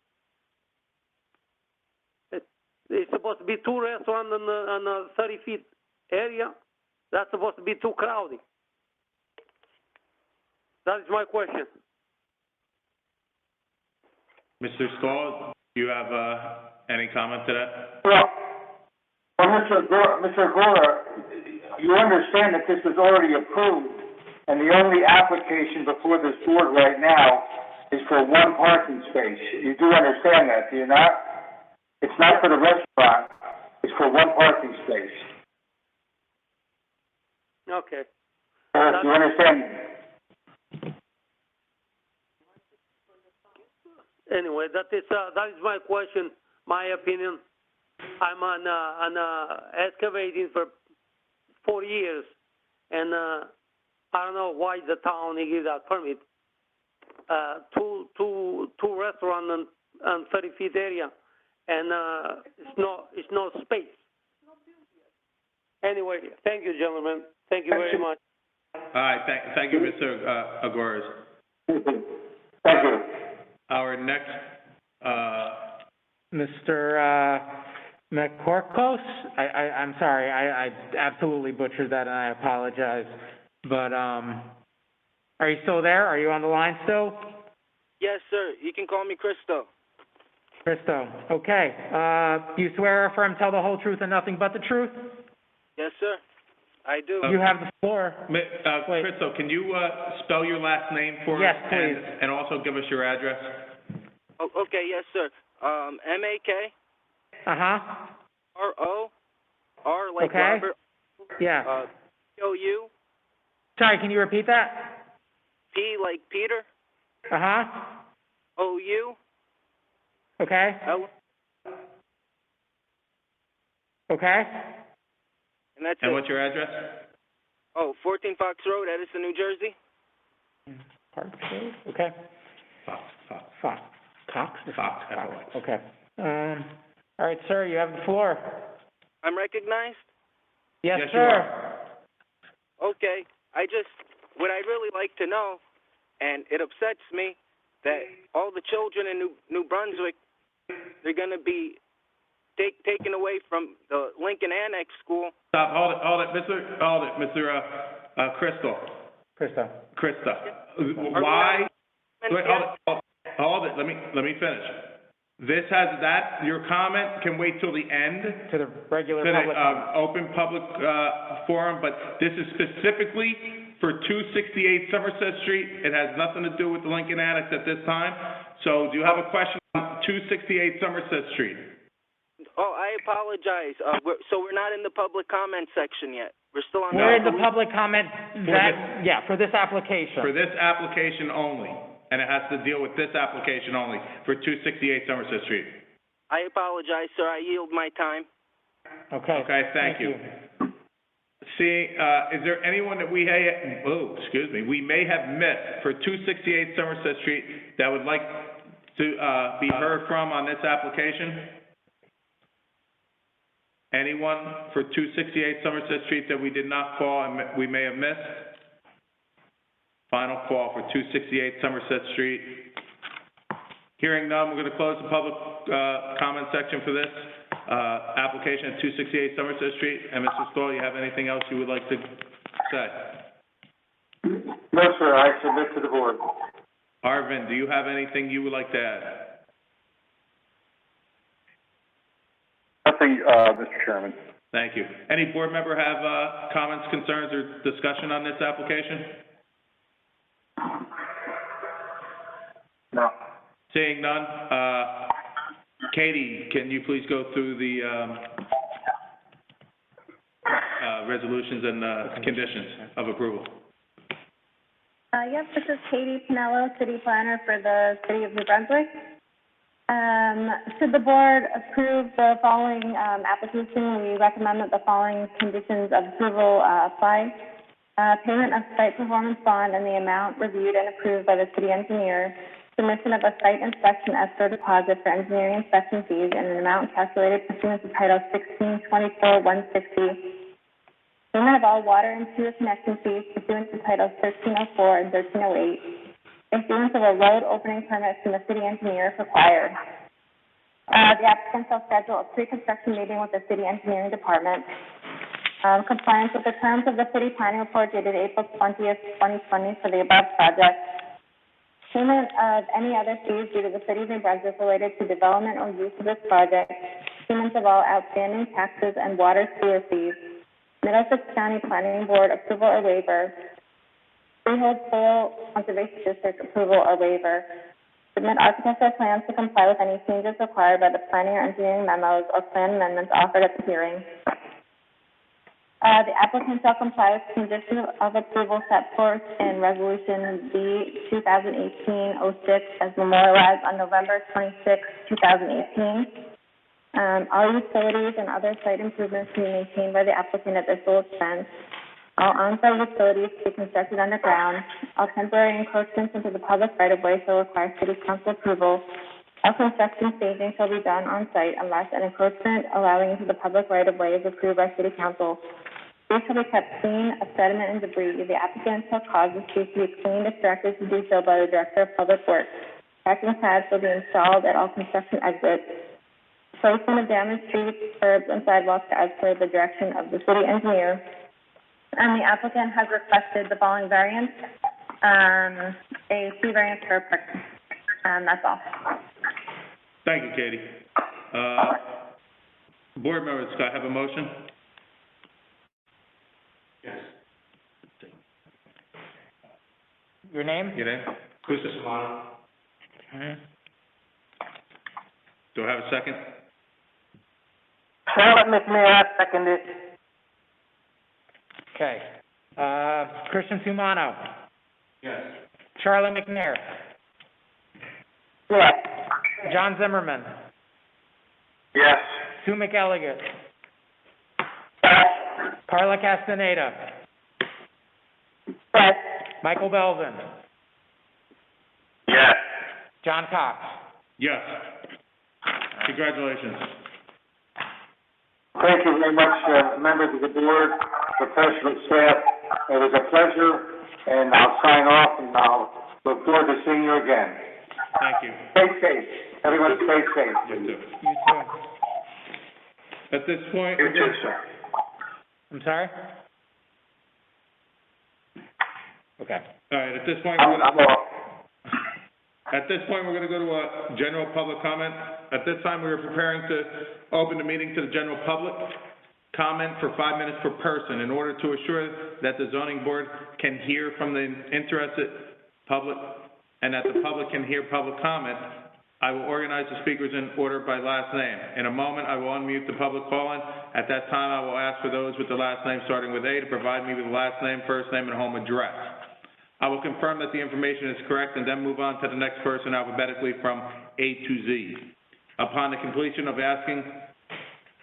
It's supposed to be 2 restaurants in a 30-feet area. That's supposed to be too crowded. That is my question. Mr. Stahl, do you have any comment to that? Well, Mr. Agora, you understand that this is already approved, and the only application before this board right now is for 1 parking space. You do understand that, do you not? It's not for the restaurant. It's for 1 parking space. Okay. Do you understand? Anyway, that is my question, my opinion. I'm on excavating for 4 years, and I don't know why the town gives that permit. Two restaurants and 30-feet area, and it's no space. Anyway, thank you, gentlemen. Thank you very much. All right, thank you, Mr. Agoras. Thank you. Our next, Mr. McCorkos, I'm sorry, I absolutely butchered that and I apologize. But, are you still there? Are you on the line still? Yes, sir. You can call me Christo. Christo, okay. Do you swear or affirm tell the whole truth and nothing but the truth? Yes, sir. I do. You have the floor. Christo, can you spell your last name for us? Yes, please. And also give us your address? Oh, okay, yes, sir. M-A-K. Uh-huh. R-O. R like okay. Robert. Yeah. P-O-U. Sorry, can you repeat that? P like Peter. Uh-huh. O-U. Okay. L. Okay. And that's And it. what's your address? 14 Fox Road, Edison, New Jersey. Park Road, okay. Fox. Cox? Fox, F-O-X. Okay. All right, sir, you have the floor. I'm recognized? Yes, Yes, you sir. are. Okay, what I'd really like to know, and it upsets me, that all the children in New Brunswick, they're going to be taken away from the Lincoln Annex School. Stop, hold it, Mr. Crystal. Krista. Why? Wait, hold it, let me finish. This has your comment can wait till the end. To the regular to public the, open public, forum, but this is specifically for 268 Somerset Street. It has nothing to do with the Lincoln Annex at this time. So do you have a question on 268 Somerset Street? Oh, I apologize. We're not in the public comment section yet. We're still on. We're in the public comment, for this application. For this application only, and it has to deal with this application only, for 268 Somerset Street. I apologize, sir. I yield my time. Okay. Okay, thank you. See, is there anyone that we may have missed for 268 Somerset Street that would like to be heard from on this application? Anyone for 268 Somerset Street that we did not call and we may have missed? Final call for 268 Somerset Street. Hearing none, we're going to close the public comment section for this application at 268 Somerset Street. And Mr. Stoll, you have anything else you would like to say? No, sir, I submit to the board. Arvin, do you have anything you would like to add? Nothing, Mr. Chairman. Thank you. Any board member have comments, concerns, or discussion on this application? No. Seeing none, Katie, can you please go through the resolutions and conditions of approval? Yes, this is Katie Pinello, City Planner for the City of New Brunswick. Should the board approve the following application, we recommend that the following conditions of approval apply. Payment of site performance bond and the amount reviewed and approved by the city engineer. Submission of a site inspection escrow deposit for engineering inspection fees in an amount calculated pursuant to Title 1624-160. Payment of all water and sewer connection fees pursuant to Titles 1304 and 1308. Issuance of a road opening permit from the city engineer if required. The applicant shall schedule a pre-construction meeting with the city engineering department. Compliance with the terms of the city planning report dated April 20th, 2020 for the above project. Payment of any other fees due to the city of New Brunswick related to development or use of this project. Payment of all outstanding taxes and water sewer fees. Middlesex County Planning Board approval or waiver. Freehold Soil Conservation District approval or waiver. Submit architectural plans to comply with any changes required by the planning or engineering memos or plan amendments offered at the hearing. The applicant shall comply with conditions of approval set forth in Resolution B 2018-06 as memorialized on November 26, 2018. All utilities and other site improvements to be maintained by the applicant at their sole expense. All on-site utilities to be constructed underground. All temporary encroachments into the public right-of-way shall require city council approval. All construction staging shall be done on-site unless an encroachment allowing into the public right-of-way is approved by city council. Streets shall be kept clean of sediment and debris. The applicant shall cause the streets to be cleaned if directed to do so by the Director of Public Works. Parking pads will be installed at all construction exits. Placement of damaged streets, curbs, and sidewalks as per the direction of the city engineer. And the applicant has requested the following variance, a C variance for parking. That's all. Thank you, Katie. Board members, can I have a motion? Yes. Your name? Kusa Samana. Do I have a second? Charlotte McNair, seconded. Okay. Christian Sumano. Yes. Charlotte McNair. Yes. John Zimmerman. Yes. Sue McElligott. Yes. Carla Castaneda. Yes. Michael Belvin. Yes. John Cox. Yes. Congratulations. Thank you very much, members of the board. professional staff. It was a pleasure, and I'll sign off, and I'll look forward to seeing you again. Thank you. Stay safe. Everyone stay safe. You too. You too. At this point, You too, sir. I'm sorry? Okay. all right, at this point, I'm off. At this point, we're going to go to a general public comment. At this time, we are preparing to open the meeting to the general public. Comment for 5 minutes per person in order to assure that the zoning board can hear from the interested public and that the public can hear public comment. I will organize the speakers in order by last name. In a moment, I will unmute the public call-in. At that time, I will ask for those with the last name starting with A to provide me with the last name, first name, and home address. I will confirm that the information is correct and then move on to the next person alphabetically from A to Z. Upon the completion of asking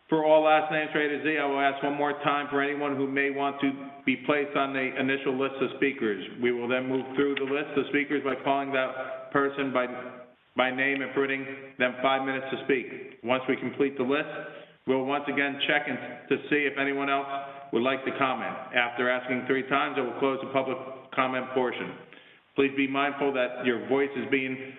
for all last names from A to Z, I will ask one more time for anyone who may want to be placed on the initial list of speakers. We will then move through the list of speakers by calling that person by name and permitting them 5 minutes to speak. Once we complete the list, we'll once again check to see if anyone else would like to comment. After asking 3 times, I will close the public comment portion. Please be mindful that your voice is being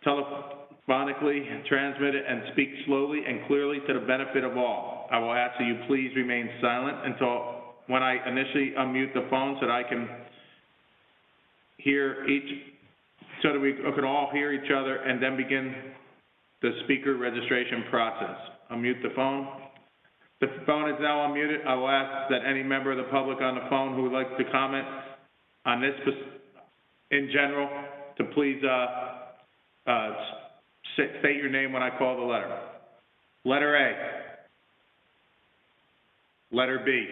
telephonically transmitted and speak slowly and clearly to the benefit of all. I will ask that you please remain silent until when I initially unmute the phone so that I can hear so that we can all hear each other and then begin the speaker registration process. Unmute the phone. The phone is now unmuted. I will ask that any member of the public on the phone who would like to comment on this in general to please state your name when I call the letter. Letter A. Letter B.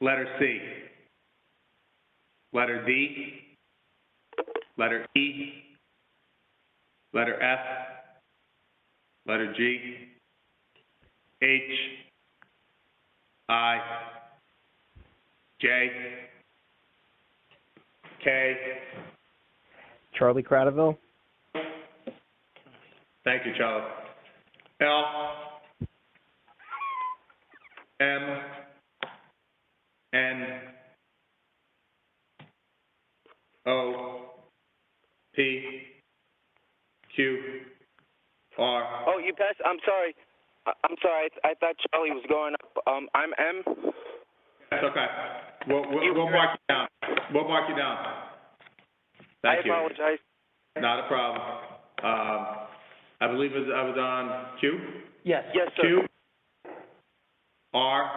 Letter C. Letter D. Letter E. Letter F. Letter G. H. I. J. K. Charlie Cradaville. Thank you, Charlie. L. M. N. O. P. Q. R. Oh, you passed, I'm sorry. I'm sorry, I thought Charlie was going up. I'm M. That's okay. We'll mark you down. We'll mark you down. Thank you. I apologize. Not a problem. I believe I was on Q? Yes. Yes, sir. Q, R,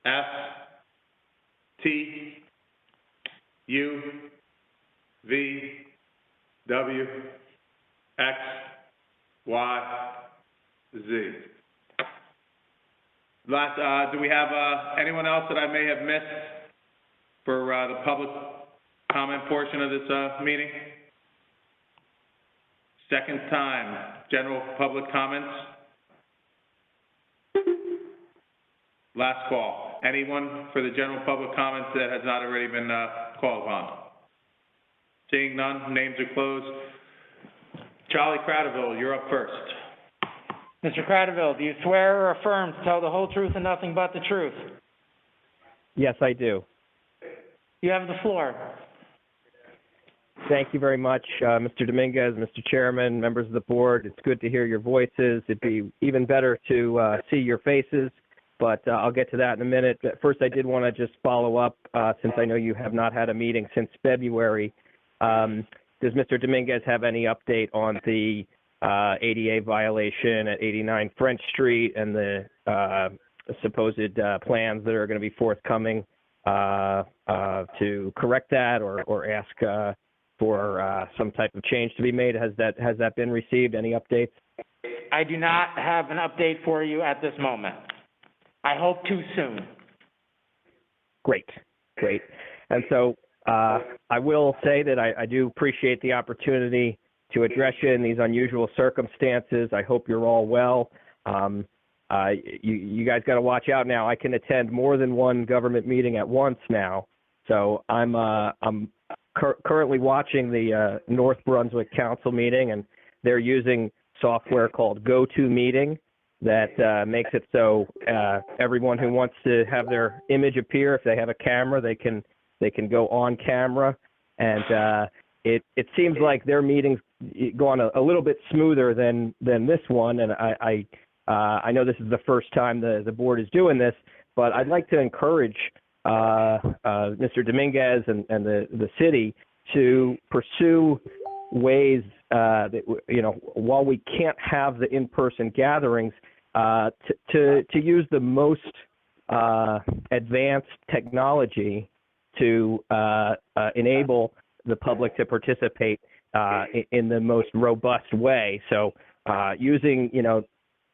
S, T, U, V, W, X, Y, Z. Last, do we have anyone else that I may have missed for the public comment portion of this meeting? Second time, general public comments. Last call. Anyone for the general public comments that has not already been called upon? Seeing none, names are closed. Charlie Cradaville, you're up first. Mr. Cradaville, do you swear or affirm to tell the whole truth and nothing but the truth? Yes, I do. You have the floor. Thank you very much, Mr. Dominguez, Mr. Chairman, members of the board. It's good to hear your voices. It'd be even better to see your faces, but I'll get to that in a minute. But first, I did want to just follow up, since I know you have not had a meeting since February. Does Mr. Dominguez have any update on the ADA violation at 89 French Street and the supposed plans that are going to be forthcoming to correct that or ask for some type of change to be made? Has that been received? Any updates? I do not have an update for you at this moment. I hope too soon. Great. And so I will say that I do appreciate the opportunity to address you in these unusual circumstances. I hope you're all well. You guys got to watch out now. I can attend more than one government meeting at once now. So I'm currently watching the North Brunswick Council meeting, and they're using software called GoToMeeting, that makes it so everyone who wants to have their image appear, if they have a camera, they can go on camera, and it seems like their meetings go on a little bit smoother than this one, and I know this is the first time the board is doing this, but I'd like to encourage Mr. Dominguez and the city to pursue ways that, while we can't have the in-person gatherings, to use the most advanced technology to enable the public to participate in the most robust way. So using,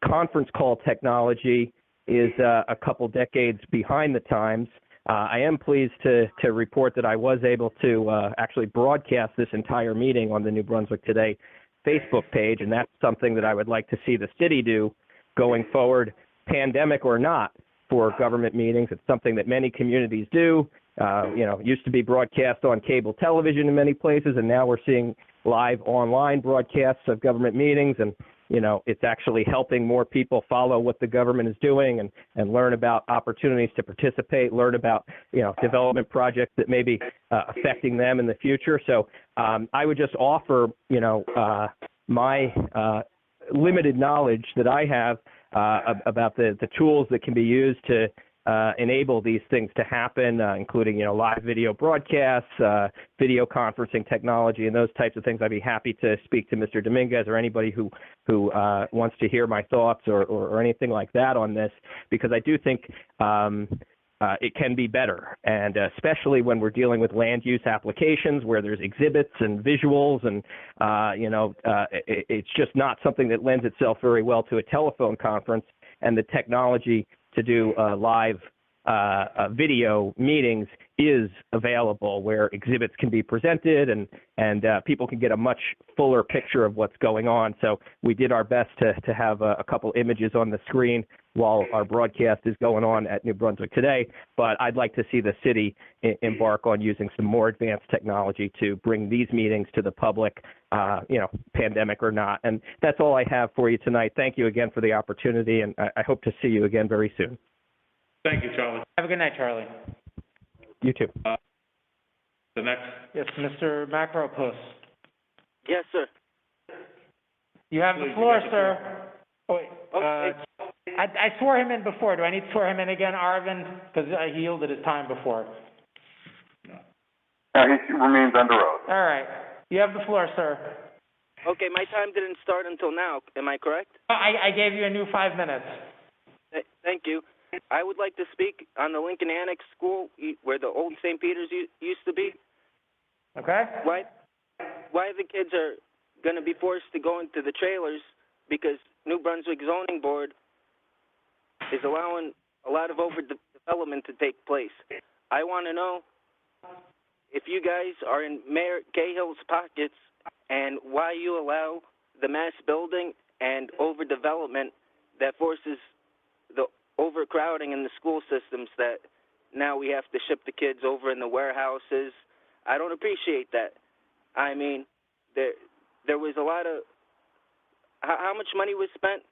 conference call technology is a couple decades behind the times. I am pleased to report that I was able to actually broadcast this entire meeting on the New Brunswick Today Facebook page, and that's something that I would like to see the city do going forward, pandemic or not, for government meetings. It's something that many communities do. Used to be broadcast on cable television in many places, and now we're seeing live online broadcasts of government meetings, and it's actually helping more people follow what the government is doing and learn about opportunities to participate, learn about, development projects that may be affecting them in the future. So I would just offer, my limited knowledge that I have about the tools that can be used to enable these things to happen, including, live video broadcasts, video conferencing technology, and those types of things. I'd be happy to speak to Mr. Dominguez or anybody who wants to hear my thoughts or anything like that on this, because I do think it can be better, and especially when we're dealing with land use applications where there's exhibits and visuals, and it's just not something that lends itself very well to a telephone conference, and the technology to do live video meetings is available, where exhibits can be presented and people can get a much fuller picture of what's going on. So we did our best to have a couple images on the screen while our broadcast is going on at New Brunswick Today, but I'd like to see the city embark on using some more advanced technology to bring these meetings to the public, pandemic or not. And that's all I have for you tonight. Thank you again for the opportunity, and I hope to see you again very soon. Thank you, Charlie. Have a good night, Charlie. You too. The next. Yes, Mr. Macropoulos. Yes, sir. You have the floor, sir. Oh, wait, Okay. I swore him in before. Do I need to swear him in again, Arvind? Because he yielded his time before. He remains under oath. All right. You have the floor, sir. Okay, my time didn't start until now. Am I correct? I gave you a new 5 minutes. Thank you. I would like to speak on the Lincoln Annex School where the old St. Peter's used to be. Okay. Why the kids are going to be forced to go into the trailers because New Brunswick Zoning Board is allowing a lot of overdevelopment to take place. I want to know if you guys are in Mayor Cahill's pockets and why you allow the mass building and overdevelopment that forces the overcrowding in the school systems that now we have to ship the kids over in the warehouses. I don't appreciate that. I mean, there was a lot of how much money was spent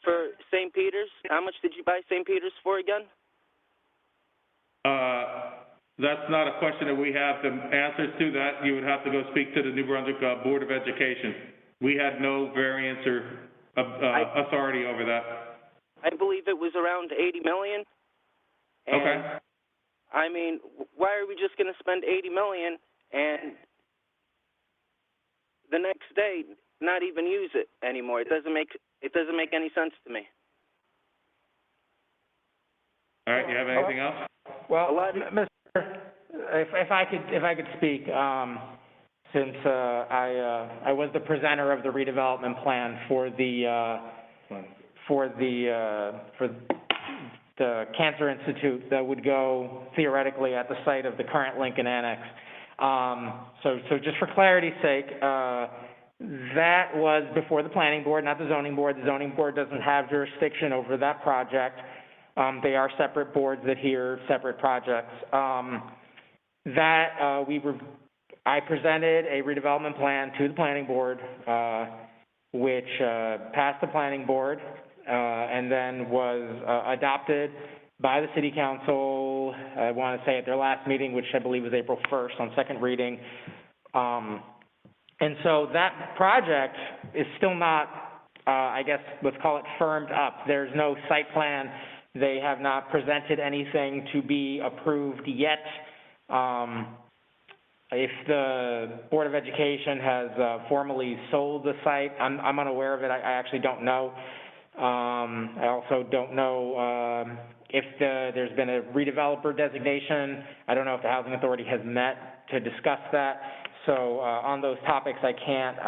for St. Peter's? How much did you buy St. Peter's for again? That's not a question that we have the answers to. That you would have to go speak to the New Brunswick Board of Education. We had no variance or authority over that. I believe it was around $80 million. And, okay. I mean, why are we just going to spend $80 million and the next day not even use it anymore? It doesn't make any sense to me. All right. You have anything else? Well, Mr. If I could speak, since I was the presenter of the redevelopment plan for the Cancer Institute that would go theoretically at the site of the current Lincoln Annex. So just for clarity's sake, that was before the planning board, not the zoning board. The zoning board doesn't have jurisdiction over that project. They are separate boards that hear separate projects. I presented a redevelopment plan to the planning board, which passed the planning board. and then was adopted by the City Council, I want to say at their last meeting, which I believe was April 1st on second reading. And so that project is still not, I guess, let's call it firmed up. There's no site plan. They have not presented anything to be approved yet. If the Board of Education has formally sold the site, I'm unaware of it. I actually don't know. I also don't know if there's been a redeveloper designation. I don't know if the Housing Authority has met to discuss that. So on those topics, I can't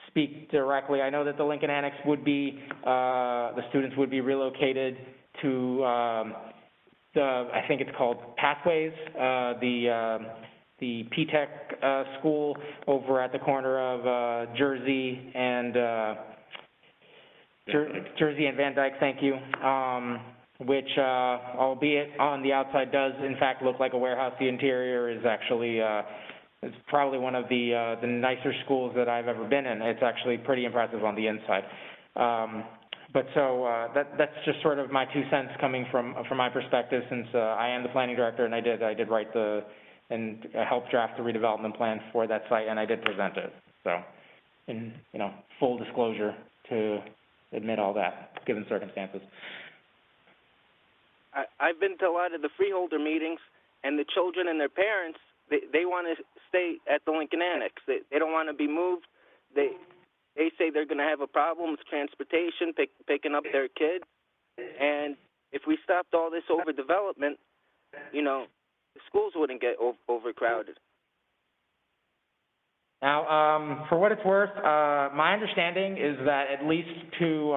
speak directly. I know that the Lincoln Annex would be, the students would be relocated to I think it's called Pathways, the P-Tech school over at the corner of Jersey and Van Dyke, thank you, which, albeit on the outside does in fact look like a warehouse, the interior is actually, it's probably one of the nicer schools that I've ever been in. It's actually pretty impressive on the inside. But so that's just sort of my 2 cents coming from my perspective, since I am the planning director and I did write and help draft the redevelopment plan for that site, and I did present it. So, in full disclosure to admit all that, given circumstances. I've been to a lot of the freeholder meetings, and the children and their parents, they want to stay at the Lincoln Annex. They don't want to be moved. They say they're going to have a problem with transportation, picking up their kids. And if we stopped all this overdevelopment, the schools wouldn't get overcrowded. Now, for what it's worth, my understanding is that at least to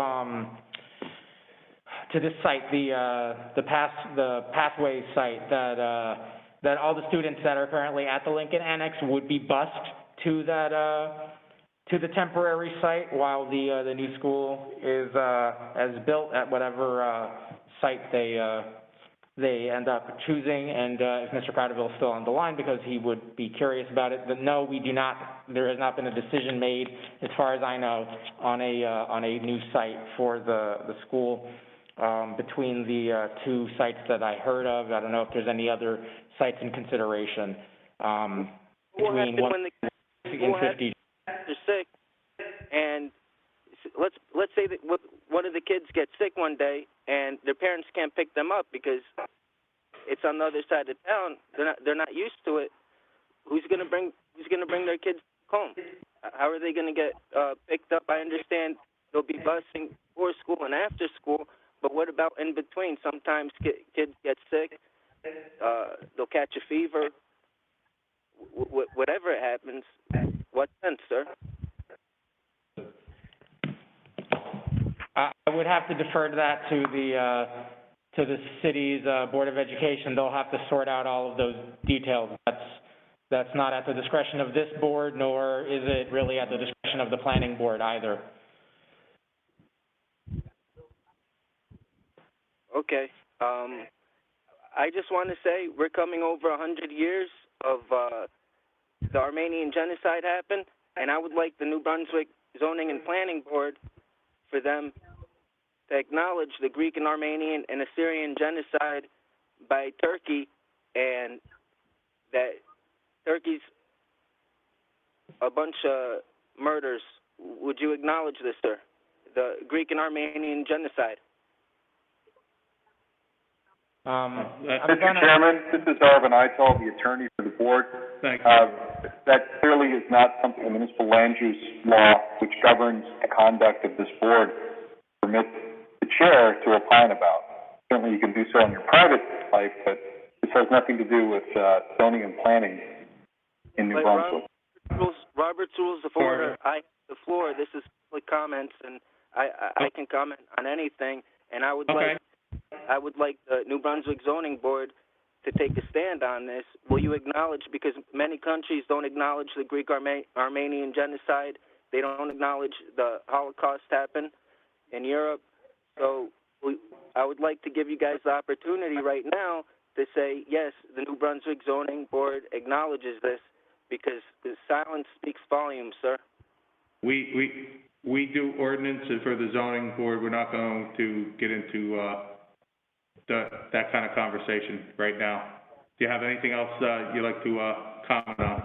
this site, the Pathways site, that all the students that are currently at the Lincoln Annex would be bused to the temporary site, while the new school is as built at whatever site they end up choosing. And if Mr. Crowderville is still on the line, because he would be curious about it, but no, we do not. There has not been a decision made, as far as I know, on a new site for the school. Between the two sites that I heard of, I don't know if there's any other sites in consideration. Between when the 50. They're sick, and let's say that one of the kids gets sick one day, and their parents can't pick them up because it's on the other side of town. They're not used to it. Who's gonna bring their kids home? How are they gonna get picked up? I understand they'll be busing before school and after school, but what about in between? Sometimes kids get sick. They'll catch a fever. Whatever happens, what sense, sir? I would have to defer that to the city's Board of Education. They'll have to sort out all of those details. That's not at the discretion of this board, nor is it really at the discretion of the planning board either. Okay. I just want to say we're coming over 100 years of the Armenian genocide happened, and I would like the New Brunswick Zoning and Planning Board for them to acknowledge the Greek and Armenian and Assyrian genocide by Turkey, and that Turkey's a bunch of murders. Would you acknowledge this, sir? The Greek and Armenian genocide. Mr. Chairman, this is Arvin Eitel, the attorney for the board. Thank you. That clearly is not something the municipal land use law, which governs the conduct of this board, permits the chair to opine about. Certainly you can do so in your private life, but this has nothing to do with zoning and planning in New Brunswick. Robert's Rules of Order, I have the floor. This is public comments, and I can comment on anything, and I would like the New Brunswick Zoning Board to take a stand on this. Will you acknowledge, because many countries don't acknowledge the Greek-Armenian genocide, they don't acknowledge the Holocaust happened in Europe, so I would like to give you guys the opportunity right now to say, yes, the New Brunswick Zoning Board acknowledges this, because the silence speaks volumes, sir. We we do ordinances for the zoning board. We're not going to get into, that kind of conversation right now. Do you have anything else, you'd like to, comment on?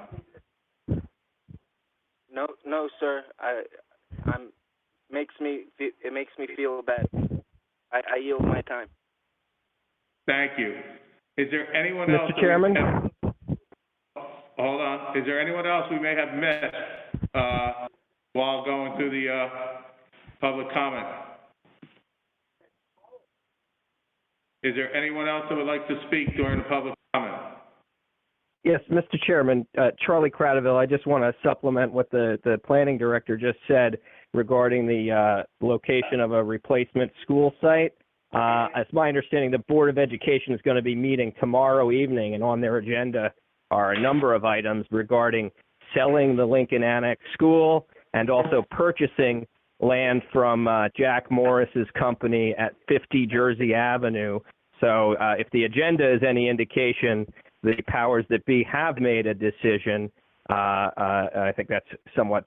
No, sir. It makes me feel bad. I yield my time. Thank you. Is there anyone else? Mr. Chairman? Hold on. Is there anyone else we may have missed, while going through the, public comment? Is there anyone else that would like to speak during the public comment? Yes, Mr. Chairman, Charlie Cradaville, I just want to supplement what the planning director just said regarding the location of a replacement school site. As my understanding, the Board of Education is going to be meeting tomorrow evening, and on their agenda are a number of items regarding selling the Lincoln Annex School and also purchasing land from Jack Morris's company at 50 Jersey Avenue. So if the agenda is any indication, the powers that be have made a decision. I think that's somewhat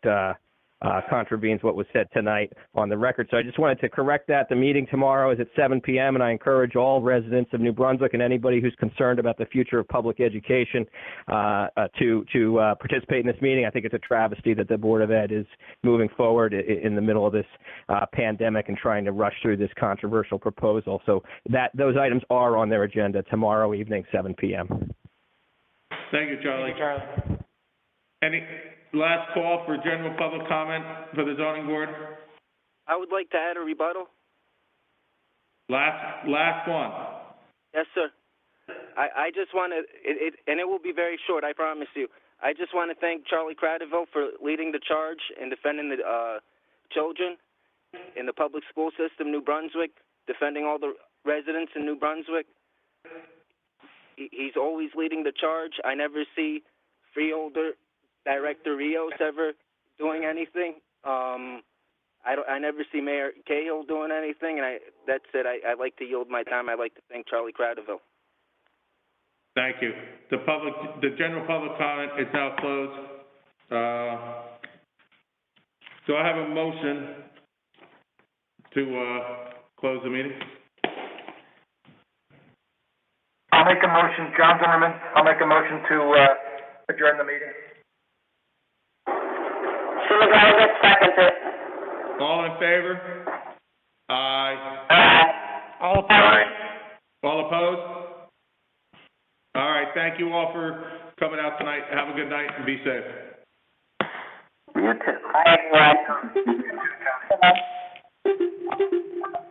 contravenes what was said tonight on the record. So I just wanted to correct that. The meeting tomorrow is at 7 p.m., and I encourage all residents of New Brunswick and anybody who's concerned about the future of public education to participate in this meeting. I think it's a travesty that the Board of Ed is moving forward in the middle of this pandemic and trying to rush through this controversial proposal. So those items are on their agenda tomorrow evening, 7 p.m. Thank you, Charlie. Any last call for general public comment for the zoning board? I would like to add a rebuttal. Last one. Yes, sir. I just want to, and it will be very short, I promise you. I just want to thank Charlie Cradaville for leading the charge in defending the children in the public school system, New Brunswick, defending all the residents in New Brunswick. He's always leading the charge. I never see Freeholder Director Rios ever doing anything. I never see Mayor Cahill doing anything, and that's it. I'd like to yield my time. I'd like to thank Charlie Cradaville. Thank you. The general public comment is now closed. Do I have a motion to close the meeting? I'll make a motion, John Zimmerman, I'll make a motion to adjourn the meeting. Sheila Gallagher, second it. All in favor? Aye. Aye. All opposed? All opposed? All right, thank you all for coming out tonight. Have a good night and be safe. You too. Bye, everyone.